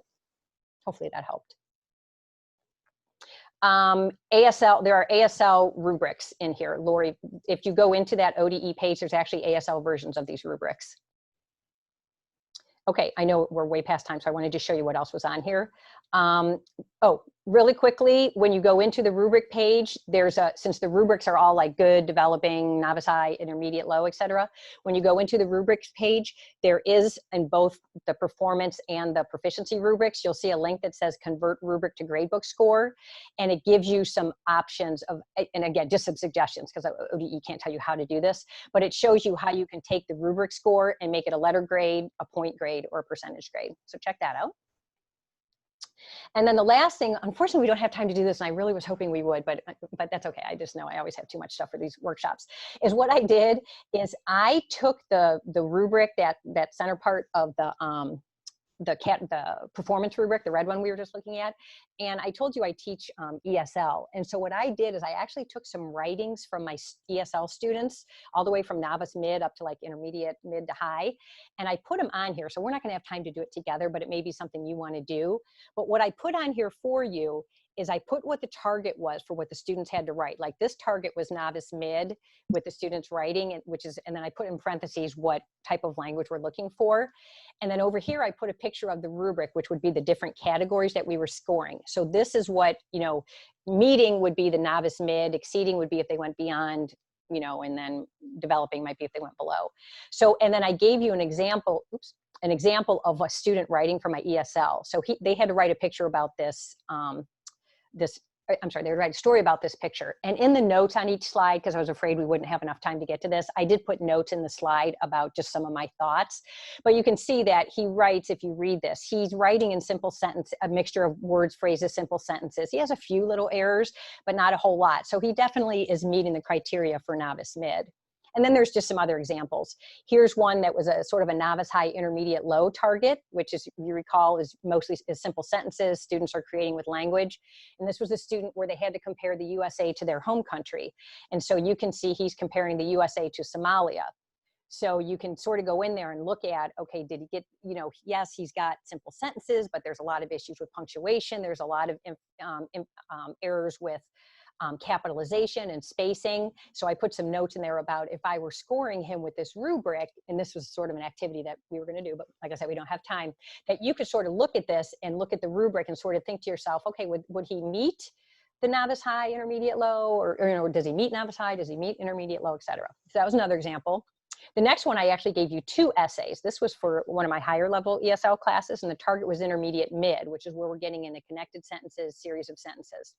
Hopefully that helped. ASL, there are ASL rubrics in here. Lori, if you go into that ODE page, there's actually ASL versions of these rubrics. Okay, I know we're way past time, so I wanted to show you what else was on here. Oh, really quickly, when you go into the rubric page, since the rubrics are all like good, developing, novice high, intermediate, low, etc. When you go into the rubrics page, there is, in both the performance and the proficiency rubrics, you'll see a link that says convert rubric to gradebook score. And it gives you some options of, and again, just some suggestions, because ODE can't tell you how to do this, but it shows you how you can take the rubric score and make it a letter grade, a point grade, or a percentage grade. So check that out. And then the last thing, unfortunately, we don't have time to do this, and I really was hoping we would, but that's okay. I just know I always have too much stuff for these workshops. Is what I did is I took the rubric, that center part of the performance rubric, the red one we were just looking at. And I told you I teach ESL. And so what I did is I actually took some writings from my ESL students, all the way from novice mid up to like intermediate, mid to high. And I put them on here. So we're not going to have time to do it together, but it may be something you want to do. But what I put on here for you is I put what the target was for what the students had to write. Like this target was novice mid with the students writing, and then I put in parentheses what type of language we're looking for. And then over here, I put a picture of the rubric, which would be the different categories that we were scoring. So this is what, meeting would be the novice mid, exceeding would be if they went beyond, and then developing might be if they went below. So, and then I gave you an example, of a student writing for my ESL. So they had to write a picture about this, they would write a story about this picture. And in the notes on each slide, because I was afraid we wouldn't have enough time to get to this, I did put notes in the slide about just some of my thoughts. But you can see that he writes, if you read this, he's writing in simple sentence, a mixture of words, phrases, simple sentences. He has a few little errors, but not a whole lot. So he definitely is meeting the criteria for novice mid. And then there's just some other examples. Here's one that was a sort of a novice high, intermediate low target, which is, you recall, is mostly simple sentences students are creating with language. And this was a student where they had to compare the USA to their home country. And so you can see he's comparing the USA to Somalia. So you can sort of go in there and look at, okay, did he get, yes, he's got simple sentences, but there's a lot of issues with punctuation. There's a lot of errors with capitalization and spacing. So I put some notes in there about if I were scoring him with this rubric, and this was sort of an activity that we were going to do, but like I said, we don't have time, that you could sort of look at this and look at the rubric and sort of think to yourself, okay, would he meet the novice high, intermediate low, or does he meet novice high? Does he meet intermediate low, et cetera? So that was another example. The next one, I actually gave you 2 essays. This was for one of my higher level ESL classes, and the target was intermediate mid, which is where we're getting into connected sentences, series of sentences.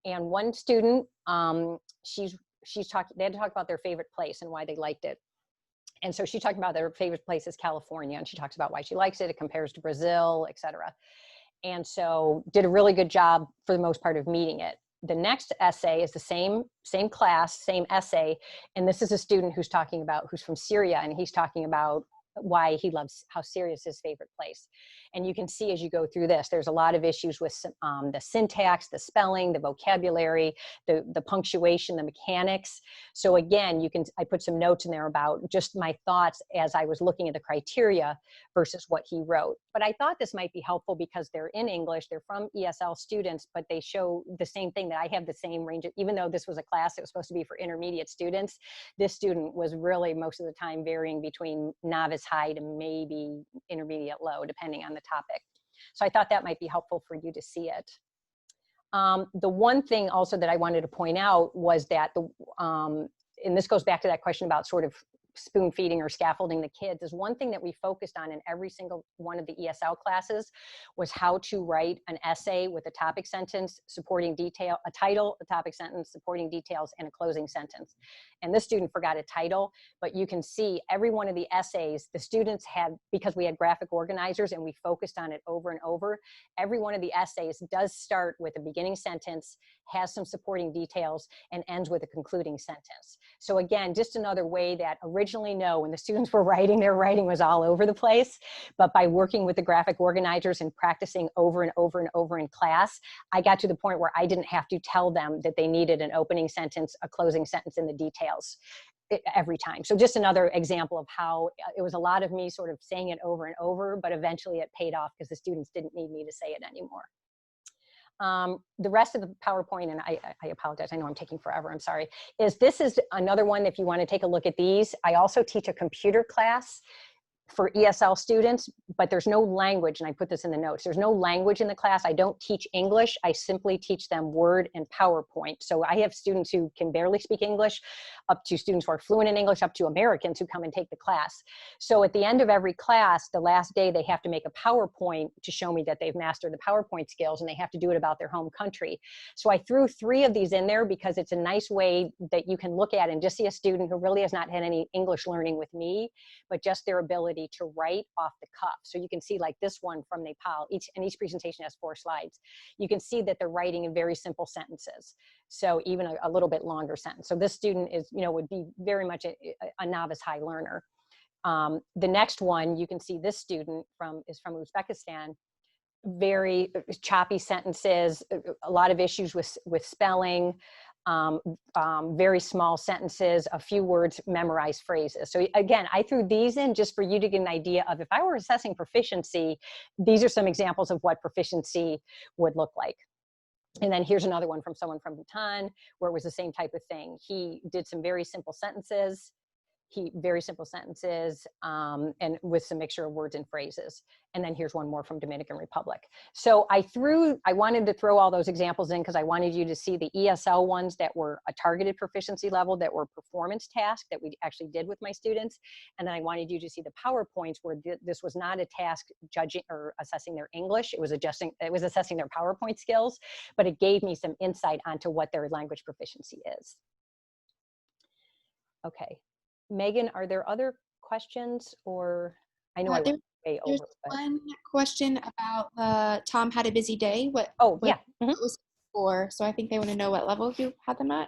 And one student, they had to talk about their favorite place and why they liked it. And so she talked about their favorite place is California, and she talks about why she likes it. It compares to Brazil, et cetera. And so did a really good job for the most part of meeting it. The next essay is the same class, same essay. And this is a student who's from Syria, and he's talking about why he loves, how Syria is his favorite place. And you can see as you go through this, there's a lot of issues with the syntax, the spelling, the vocabulary, the punctuation, the mechanics. So again, I put some notes in there about just my thoughts as I was looking at the criteria versus what he wrote. But I thought this might be helpful because they're in English, they're from ESL students, but they show the same thing, that I have the same range of, even though this was a class that was supposed to be for intermediate students, this student was really most of the time varying between novice high to maybe intermediate low, depending on the topic. So I thought that might be helpful for you to see it. The one thing also that I wanted to point out was that, and this goes back to that question about sort of spoon feeding or scaffolding the kids, is one thing that we focused on in every single one of the ESL classes was how to write an essay with a topic sentence, supporting detail, a title, a topic sentence, supporting details, and a closing sentence. And this student forgot a title, but you can see every one of the essays the students had, because we had graphic organizers and we focused on it over and over, every one of the essays does start with a beginning sentence, has some supporting details, and ends with a concluding sentence. So again, just another way that originally, no, when the students were writing, their writing was all over the place, but by working with the graphic organizers and practicing over and over and over in class, I got to the point where I didn't have to tell them that they needed an opening sentence, a closing sentence, and the details every time. So just another example of how it was a lot of me sort of saying it over and over, but eventually it paid off because the students didn't need me to say it anymore. The rest of the PowerPoint, and I apologize, I know I'm taking forever, I'm sorry, this is another one if you want to take a look at these. I also teach a computer class for ESL students, but there's no language, and I put this in the notes, there's no language in the class. I don't teach English, I simply teach them Word and PowerPoint. So I have students who can barely speak English, up to students who are fluent in English, up to Americans who come and take the class. So at the end of every class, the last day, they have to make a PowerPoint to show me that they've mastered the PowerPoint skills, and they have to do it about their home country. So I threw 3 of these in there because it's a nice way that you can look at and just see a student who really has not had any English learning with me, but just their ability to write off the cuff. So you can see like this one from Nepal, each presentation has 4 slides. You can see that they're writing in very simple sentences. So even a little bit longer sentence. So this student is, would be very much a novice high learner. The next one, you can see this student is from Uzbekistan, very choppy sentences, a lot of issues with spelling, very small sentences, a few words, memorized phrases. So again, I threw these in just for you to get an idea of, if I were assessing proficiency, these are some examples of what proficiency would look like. And then here's another one from someone from Bhutan, where it was the same type of thing. He did some very simple sentences, and with some mixture of words and phrases. And then here's one more from Dominican Republic. So I wanted to throw all those examples in because I wanted you to see the ESL ones that were a targeted proficiency level, that were performance tasks that we actually did with my students. And then I wanted you to see the PowerPoints where this was not a task judging or assessing their English. It was assessing their PowerPoint skills, but it gave me some insight onto what their language proficiency is. Okay. Megan, are there other questions, or I know I went way over. But... One question about Tom had a busy day. What yeah. was it for? So I think they want to know what level you had them at.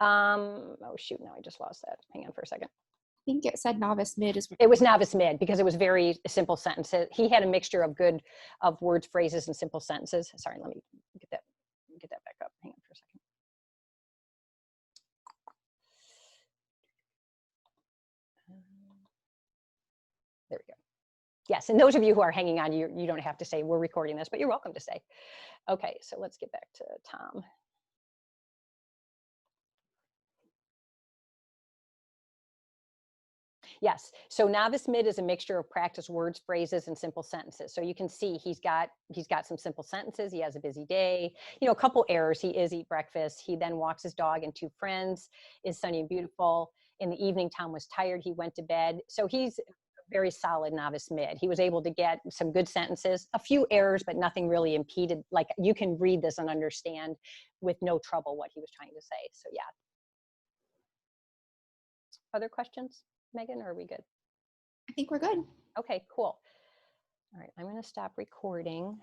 Oh shoot, now I just lost that. Hang on for a second. I think it said novice mid. It was novice mid because it was very simple sentences. He had a mixture of words, phrases, and simple sentences. Sorry, let me get that back up. Hang on for a second. There we go. Yes, and those of you who are hanging on, you don't have to say we're recording this, but you're welcome to say. Okay, so let's get back to Tom. Yes. So novice mid is a mixture of practice words, phrases, and simple sentences. So you can see he's got some simple sentences. He has a busy day. You know, a couple errors. He is eat breakfast. He then walks his dog and 2 friends. Is sunny and beautiful. In the evening, Tom was tired. He went to bed. So he's a very solid novice mid. He was able to get some good sentences, a few errors, but nothing really impeded. Like you can read this and understand with no trouble what he was trying to say. So yeah. Other questions, Megan, or are we good? I think we're good. Okay, cool. All right, I'm going to stop recording.